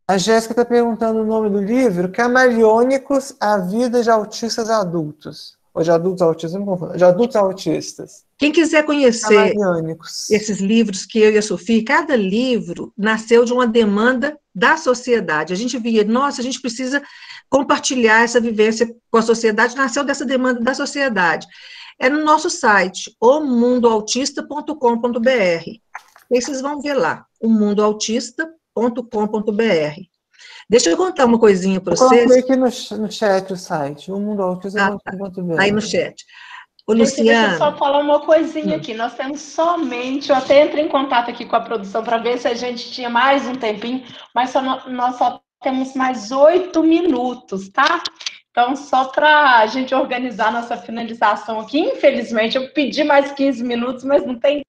A Jéssica está perguntando o nome do livro, Camaleônicos, A Vida de Autistas Adultos. Ou de adultos autistas, não me confundo. De adultos autistas. Quem quiser conhecer esses livros que eu e a Sofia, cada livro nasceu de uma demanda da sociedade. A gente via, nossa, a gente precisa compartilhar essa vivência com a sociedade, nasceu dessa demanda da sociedade. É no nosso site, omundoautista.com.br. Aí vocês vão ver lá, omundoautista.com.br. Deixa eu contar uma coisinha para vocês. Eu coloquei aqui no chat o site, omundoautista.com.br. Aí no chat. Ô, Gente, Luciana. deixa eu só falar uma coisinha aqui. Nós temos somente, eu até entrei em contato aqui com a produção para ver se a gente tinha mais um tempinho, mas nós só temos mais 8 minutos, tá? Então, só para a gente organizar nossa finalização aqui, infelizmente, eu pedi mais 15 minutos, mas não tem.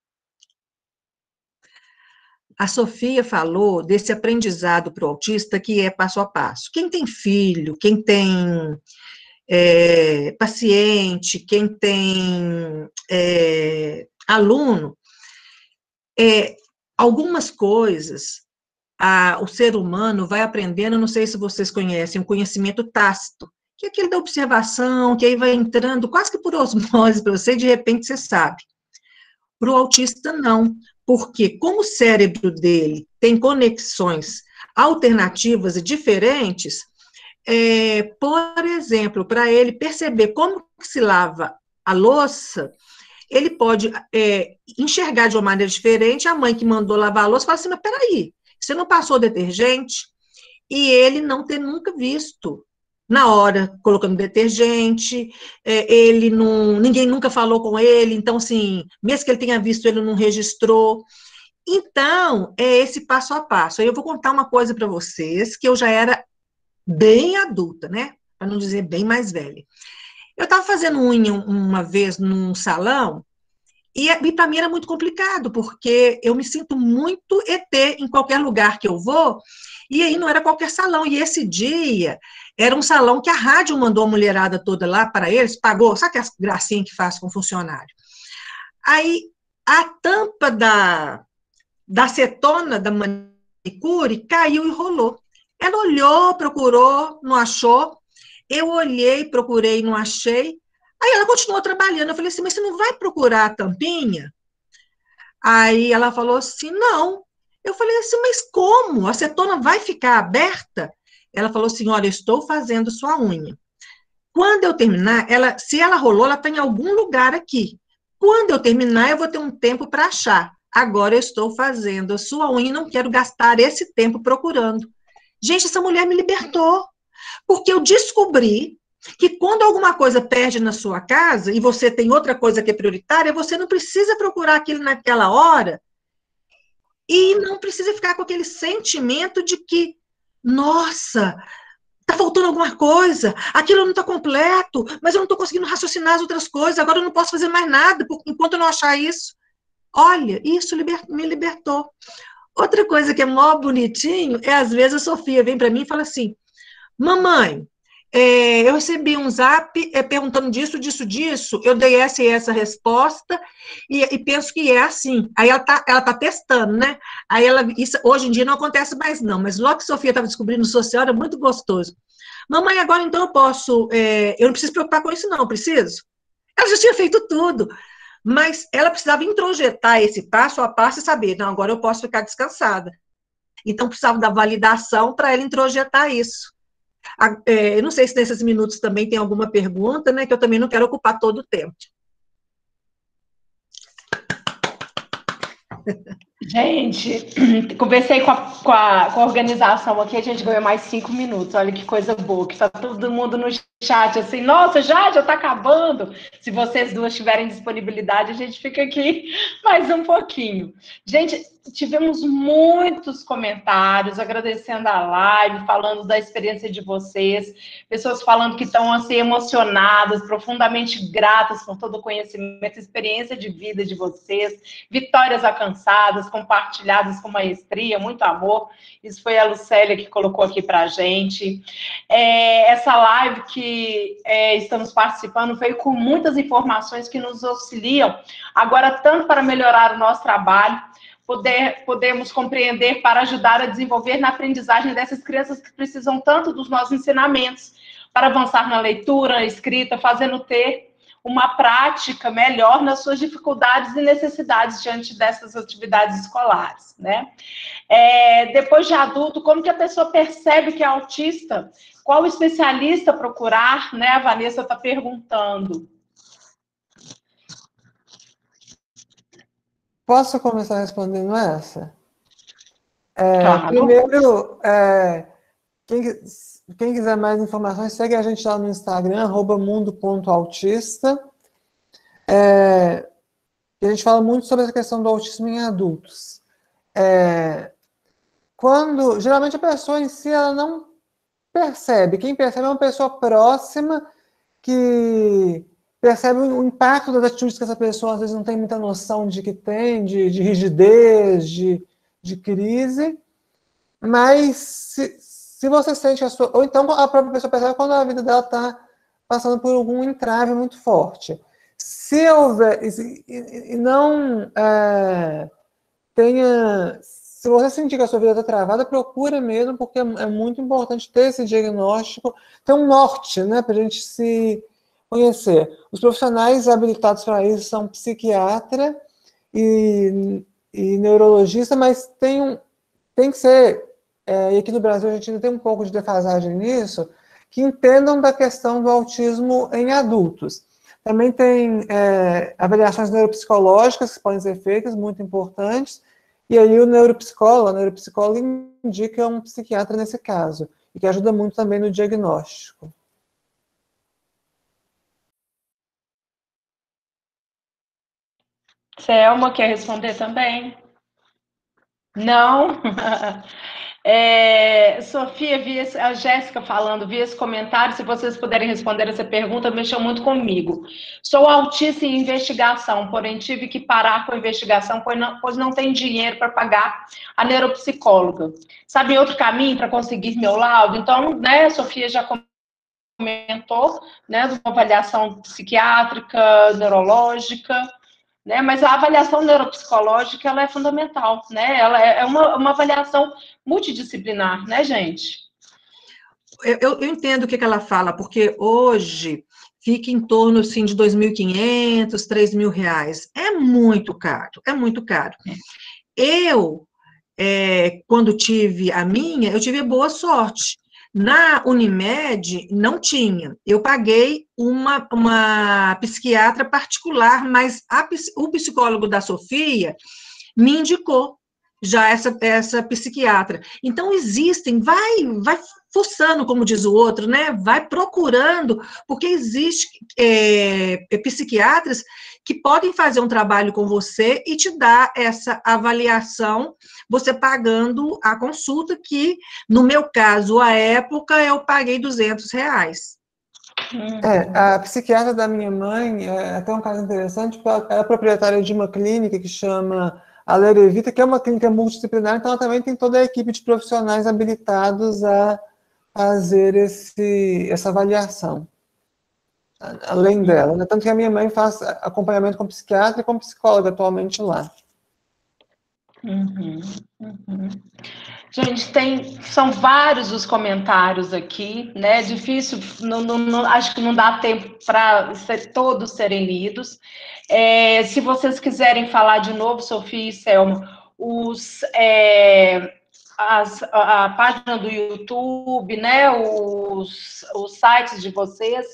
A Sofia falou desse aprendizado para o autista que é passo a passo. Quem tem filho, quem tem paciente, quem tem aluno, algumas coisas o ser humano vai aprendendo, não sei se vocês conhecem, o conhecimento tácito, que é aquele da observação, que aí vai entrando quase que por osmose para você, e de repente você sabe. Para o autista, não. Porque, como o cérebro dele tem conexões alternativas e diferentes, por exemplo, para ele perceber como se lava a louça, ele pode enxergar de uma maneira diferente a mãe que mandou lavar a louça, fala assim, mas peraí, você não passou detergente? E ele não ter nunca visto na hora, colocando detergente, ninguém nunca falou com ele, então, assim, mesmo que ele tenha visto, ele não registrou. Então, é esse passo a passo. Aí eu vou contar uma coisa para vocês, que eu já era bem adulta, né? Para não dizer bem mais velha. Eu estava fazendo unha uma vez num salão, e para mim era muito complicado, porque eu me sinto muito ET em qualquer lugar que eu vou, e aí não era qualquer salão. E esse dia era um salão que a rádio mandou a mulherada toda lá para eles, pagou, sabe aquelas gracinhas que faz com funcionário? Aí a tampa da acetona da manicure caiu e rolou. Ela olhou, procurou, não achou. Eu olhei, procurei, não achei. Aí ela continuou trabalhando. Eu falei assim, mas você não vai procurar a tampinha? Aí ela falou assim, não. Eu falei assim, mas como? A acetona vai ficar aberta? Ela falou assim, olha, eu estou fazendo sua unha. Quando eu terminar, se ela rolou, ela está em algum lugar aqui. Quando eu terminar, eu vou ter um tempo para achar. Agora eu estou fazendo a sua unha e não quero gastar esse tempo procurando. Gente, essa mulher me libertou. Porque eu descobri que quando alguma coisa perde na sua casa e você tem outra coisa que é prioritária, você não precisa procurar aquilo naquela hora e não precisa ficar com aquele sentimento de que, nossa, está faltando alguma coisa, aquilo não está completo, mas eu não estou conseguindo raciocinar as outras coisas, agora eu não posso fazer mais nada enquanto eu não achar isso. Olha, isso me libertou. Outra coisa que é mó bonitinho é, às vezes, a Sofia vem para mim e fala assim, mamãe, eu recebi um zap perguntando disso, eu dei essa e essa resposta e penso que é assim. Aí ela tá testando, né? Aí isso hoje em dia não acontece mais não, mas logo que a Sofia estava descobrindo o social, era muito gostoso. Mamãe, agora então eu posso, eu não preciso me preocupar com isso não, preciso? Ela já tinha feito tudo, mas ela precisava introjetar esse passo a passo e saber, não, agora eu posso ficar descansada. Então precisava da validação para ela introjetar isso. Eu não sei se nesses minutos também tem alguma pergunta, né, que eu também não quero ocupar todo o tempo. Gente, conversei com a organização aqui, a gente ganhou mais 5 minutos, olha que coisa boa, que tá todo mundo no chat assim, nossa, já tá acabando. Se vocês duas tiverem disponibilidade, a gente fica aqui mais um pouquinho. Gente, tivemos muitos comentários agradecendo a live, falando da experiência de vocês, pessoas falando que estão assim, emocionadas, profundamente gratas por todo o conhecimento, experiência de vida de vocês, vitórias alcançadas, compartilhadas com maestria, muito amor. Isso foi a Lucélia que colocou aqui para a gente. Essa live que estamos participando veio com muitas informações que nos auxiliam, agora tanto para melhorar o nosso trabalho, podemos compreender para ajudar a desenvolver na aprendizagem dessas crianças que precisam tanto dos nossos ensinamentos, para avançar na leitura, na escrita, fazendo ter uma prática melhor nas suas dificuldades e necessidades diante dessas atividades escolares, né? Depois de adulto, como que a pessoa percebe que é autista? Qual especialista procurar, né? A Vanessa está perguntando. Posso começar respondendo essa? Claro. Primeiro, quem quiser mais informações, segue a gente lá no Instagram, @mundo.autista. E a gente fala muito sobre essa questão do autismo em adultos. Geralmente a pessoa em si, ela não percebe. Quem percebe é uma pessoa próxima que percebe o impacto das atitudes que essa pessoa às vezes não tem muita noção de que tem, de rigidez, de crise, mas se você sente a sua... Ou então a própria pessoa percebe quando a vida dela está passando por algum entrave muito forte. Se houver... E não tenha... Se você sentir que a sua vida está travada, procura mesmo, porque é muito importante ter esse diagnóstico, ter um norte, né, para a gente se conhecer. Os profissionais habilitados para isso são psiquiatra e neurologista, mas tem que ser, e aqui no Brasil a gente ainda tem um pouco de defasagem nisso, que entendam da questão do autismo em adultos. Também tem avaliações neuropsicológicas que podem ser feitas, muito importantes, e aí a neuropsicóloga indica um psiquiatra nesse caso, e que ajuda muito também no diagnóstico. Selma quer responder também? Não? Sofia, a Jéssica falando, vi esse comentário, se vocês puderem responder essa pergunta, mexeu muito comigo. Sou autista em investigação, porém tive que parar com a investigação, pois não tenho dinheiro para pagar a neuropsicóloga. Sabe outro caminho para conseguir meu laudo? Então, né, a Sofia já comentou, né, de uma avaliação psiquiátrica, neurológica, né? Mas a avaliação neuropsicológica ela é fundamental, né? Ela é uma avaliação multidisciplinar, né, gente? Eu entendo o que ela fala, porque hoje fica em torno assim, de R$2.500, R$3.000. É muito caro, é muito caro. Eu, quando tive a minha, eu tive boa sorte. Na Unimed, não tinha. Eu paguei uma psiquiatra particular, mas o psicólogo da Sofia me indicou já essa psiquiatra. Então, existem, vai fuçando, como diz o outro, né? Vai procurando, porque existe psiquiatras que podem fazer um trabalho com você e te dar essa avaliação, você pagando a consulta, que, no meu caso, à época, eu paguei R$200. A psiquiatra da minha mãe, é até um caso interessante, porque ela é proprietária de uma clínica que chama Alerevita, que é uma clínica multidisciplinar, então ela também tem toda a equipe de profissionais habilitados a fazer essa avaliação, além dela, né? Tanto que a minha mãe faz acompanhamento com psiquiatra e com psicóloga atualmente lá. Gente, são vários os comentários aqui, né? Difícil, acho que não dá tempo para todos serem lidos. Se vocês quiserem falar de novo, Sofia e Selma, a página do YouTube, né? Os sites de vocês,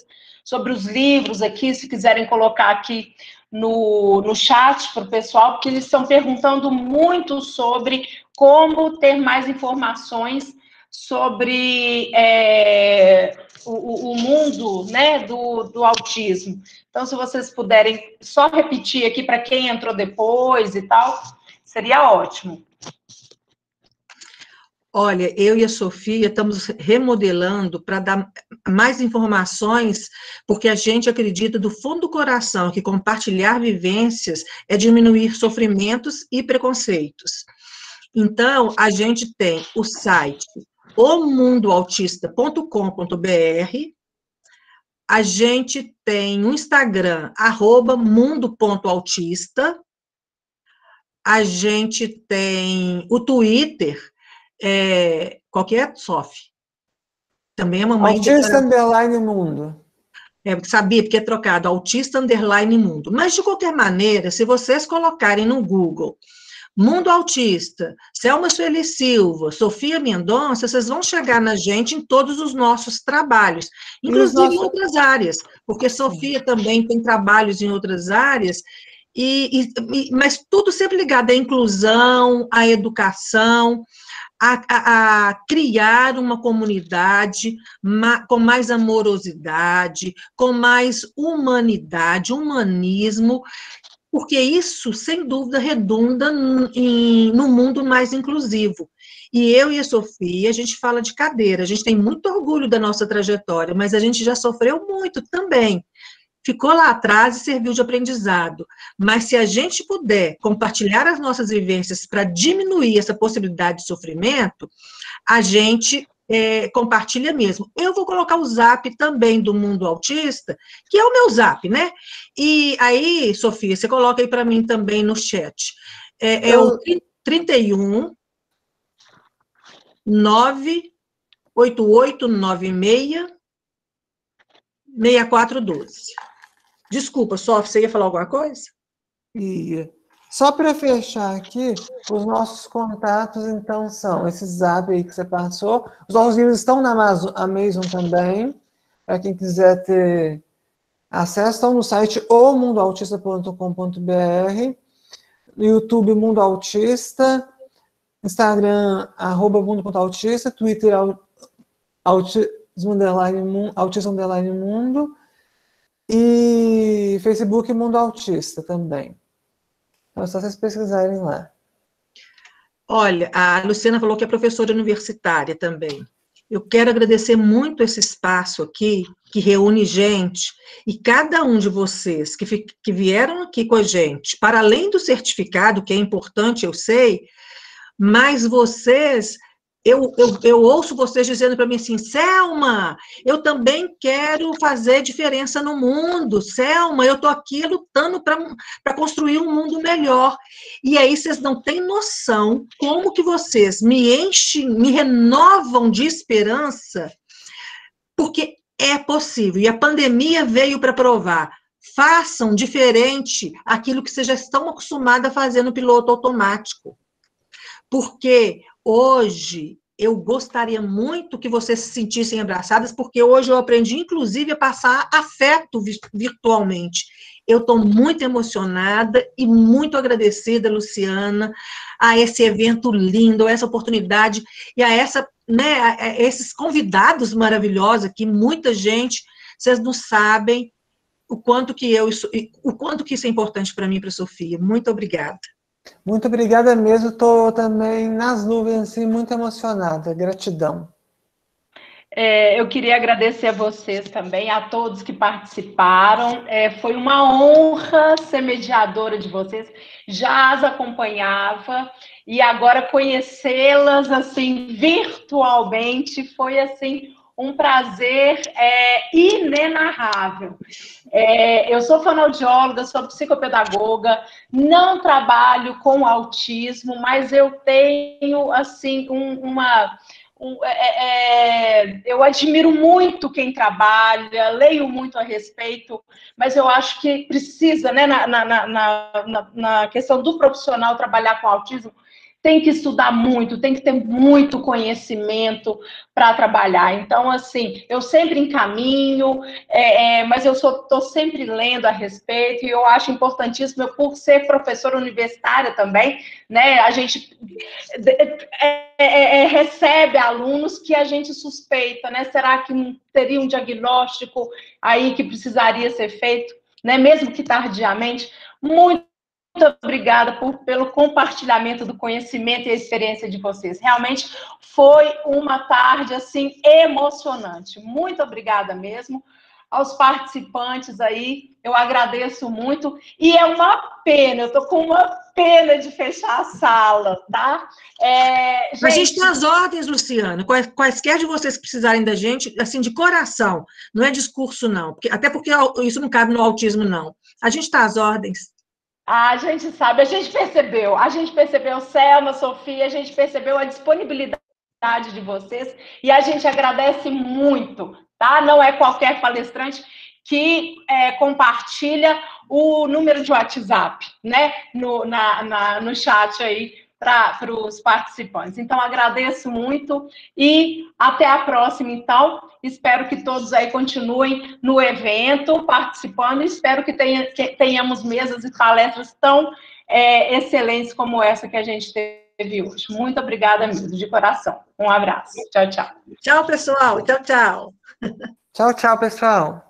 sobre os livros aqui, se quiserem colocar aqui no chat para o pessoal, porque eles estão perguntando muito sobre como ter mais informações sobre o mundo, né, do autismo. Então, se vocês puderem só repetir aqui para quem entrou depois e tal, seria ótimo. Olha, eu e a Sofia estamos remodelando para dar mais informações, porque a gente acredita do fundo do coração que compartilhar vivências é diminuir sofrimentos e preconceitos. Então, a gente tem o site omundoautista.com.br, a gente tem o Instagram, @mundo.autista, a gente tem o Twitter, qual que é, Sofi? Também a mamãe... Autista _ Mundo. Sabia, porque é trocado, Autista _ Mundo. Mas, de qualquer maneira, se vocês colocarem no Google Mundo Autista, Selma Sueli Silva, Sofia Mendonça, vocês vão chegar na gente em todos os nossos trabalhos, inclusive em outras áreas, porque Sofia também tem trabalhos em outras áreas, mas tudo sempre ligado à inclusão, à educação, a criar uma comunidade com mais amorosidade, com mais humanidade, humanismo, porque isso, sem dúvida, redunda num mundo mais inclusivo. E eu e a Sofia, a gente fala de cadeira, a gente tem muito orgulho da nossa trajetória, mas a gente já sofreu muito também. Ficou lá atrás e serviu de aprendizado. Mas se a gente puder compartilhar as nossas vivências para diminuir essa possibilidade de sofrimento, a gente compartilha mesmo. Eu vou colocar o Zap também do Mundo Autista, que é o meu Zap, né? E aí, Sofia, você coloca aí para mim também no chat. O 31 98896 6412. Desculpa, Sofia, você ia falar alguma coisa? Ia. Só para fechar aqui, os nossos contatos, então, são esse Zap aí que você passou. Os nossos livros estão na Amazon também, para quem quiser ter acesso, estão no site omundoautista.com.br, no YouTube Mundo Autista, Instagram, @mundo.autista, Twitter, Autista_Mundo, e Facebook Mundo Autista também. Então, é só vocês pesquisarem lá. Olha, a Luciana falou que é professora universitária também. Eu quero agradecer muito esse espaço aqui, que reúne gente, e cada um de vocês que vieram aqui com a gente, para além do certificado, que é importante, eu sei, mas vocês... Eu ouço vocês dizendo para mim assim, Selma, eu também quero fazer diferença no mundo, Selma, eu estou aqui lutando para construir um mundo melhor. E aí vocês não têm noção como que vocês me enchem, me renovam de esperança, porque é possível. E a pandemia veio para provar. Façam diferente aquilo que vocês já estão acostumados a fazer no piloto automático. Porque hoje eu gostaria muito que vocês se sentissem abraçadas, porque hoje eu aprendi, inclusive, a passar afeto virtualmente. Eu estou muito emocionada e muito agradecida, Luciana, a esse evento lindo, a essa oportunidade e a esses convidados maravilhosos aqui, muita gente, vocês não sabem o quanto que isso é importante para mim e para a Sofia. Muito obrigada. Muito obrigada mesmo, estou também nas nuvens, assim, muito emocionada. Gratidão. Eu queria agradecer a vocês também, a todos que participaram. Foi uma honra ser mediadora de vocês. Já as acompanhava e agora conhecê-las assim virtualmente foi assim um prazer inenarrável. Eu sou fonoaudióloga, sou psicopedagoga, não trabalho com autismo, mas eu tenho assim eu admiro muito quem trabalha, leio muito a respeito, mas eu acho que precisa, né, na questão do profissional trabalhar com autismo, tem que estudar muito, tem que ter muito conhecimento para trabalhar. Então, assim, eu sempre encaminho, mas eu estou sempre lendo a respeito, e eu acho importantíssimo, eu, por ser professora universitária também, né, a gente recebe alunos que a gente suspeita, né? Será que não teria um diagnóstico aí que precisaria ser feito, né? Mesmo que tardiamente. Muito obrigada pelo compartilhamento do conhecimento e a experiência de vocês. Realmente foi uma tarde, assim, emocionante. Muito obrigada mesmo. Aos participantes aí, eu agradeço muito. E é uma pena, eu estou com uma pena de fechar a sala, tá? A gente tem as ordens, Luciana, quaisquer de vocês que precisarem da gente, assim, de coração, não é discurso, não, até porque isso não cabe no autismo, não. A gente está às ordens. A gente sabe, a gente percebeu, Selma, Sofia, a gente percebeu a disponibilidade de vocês e a gente agradece muito, tá? Não é qualquer palestrante que compartilha o número de WhatsApp, né? No chat aí para os participantes. Então, agradeço muito e até a próxima, então. Espero que todos aí continuem no evento, participando, e espero que tenhamos mesas e palestras tão excelentes como essa que a gente teve hoje. Muito obrigada mesmo, de coração. Um abraço. Tchau, tchau. Tchau, pessoal. Tchau, tchau. Tchau, tchau, pessoal.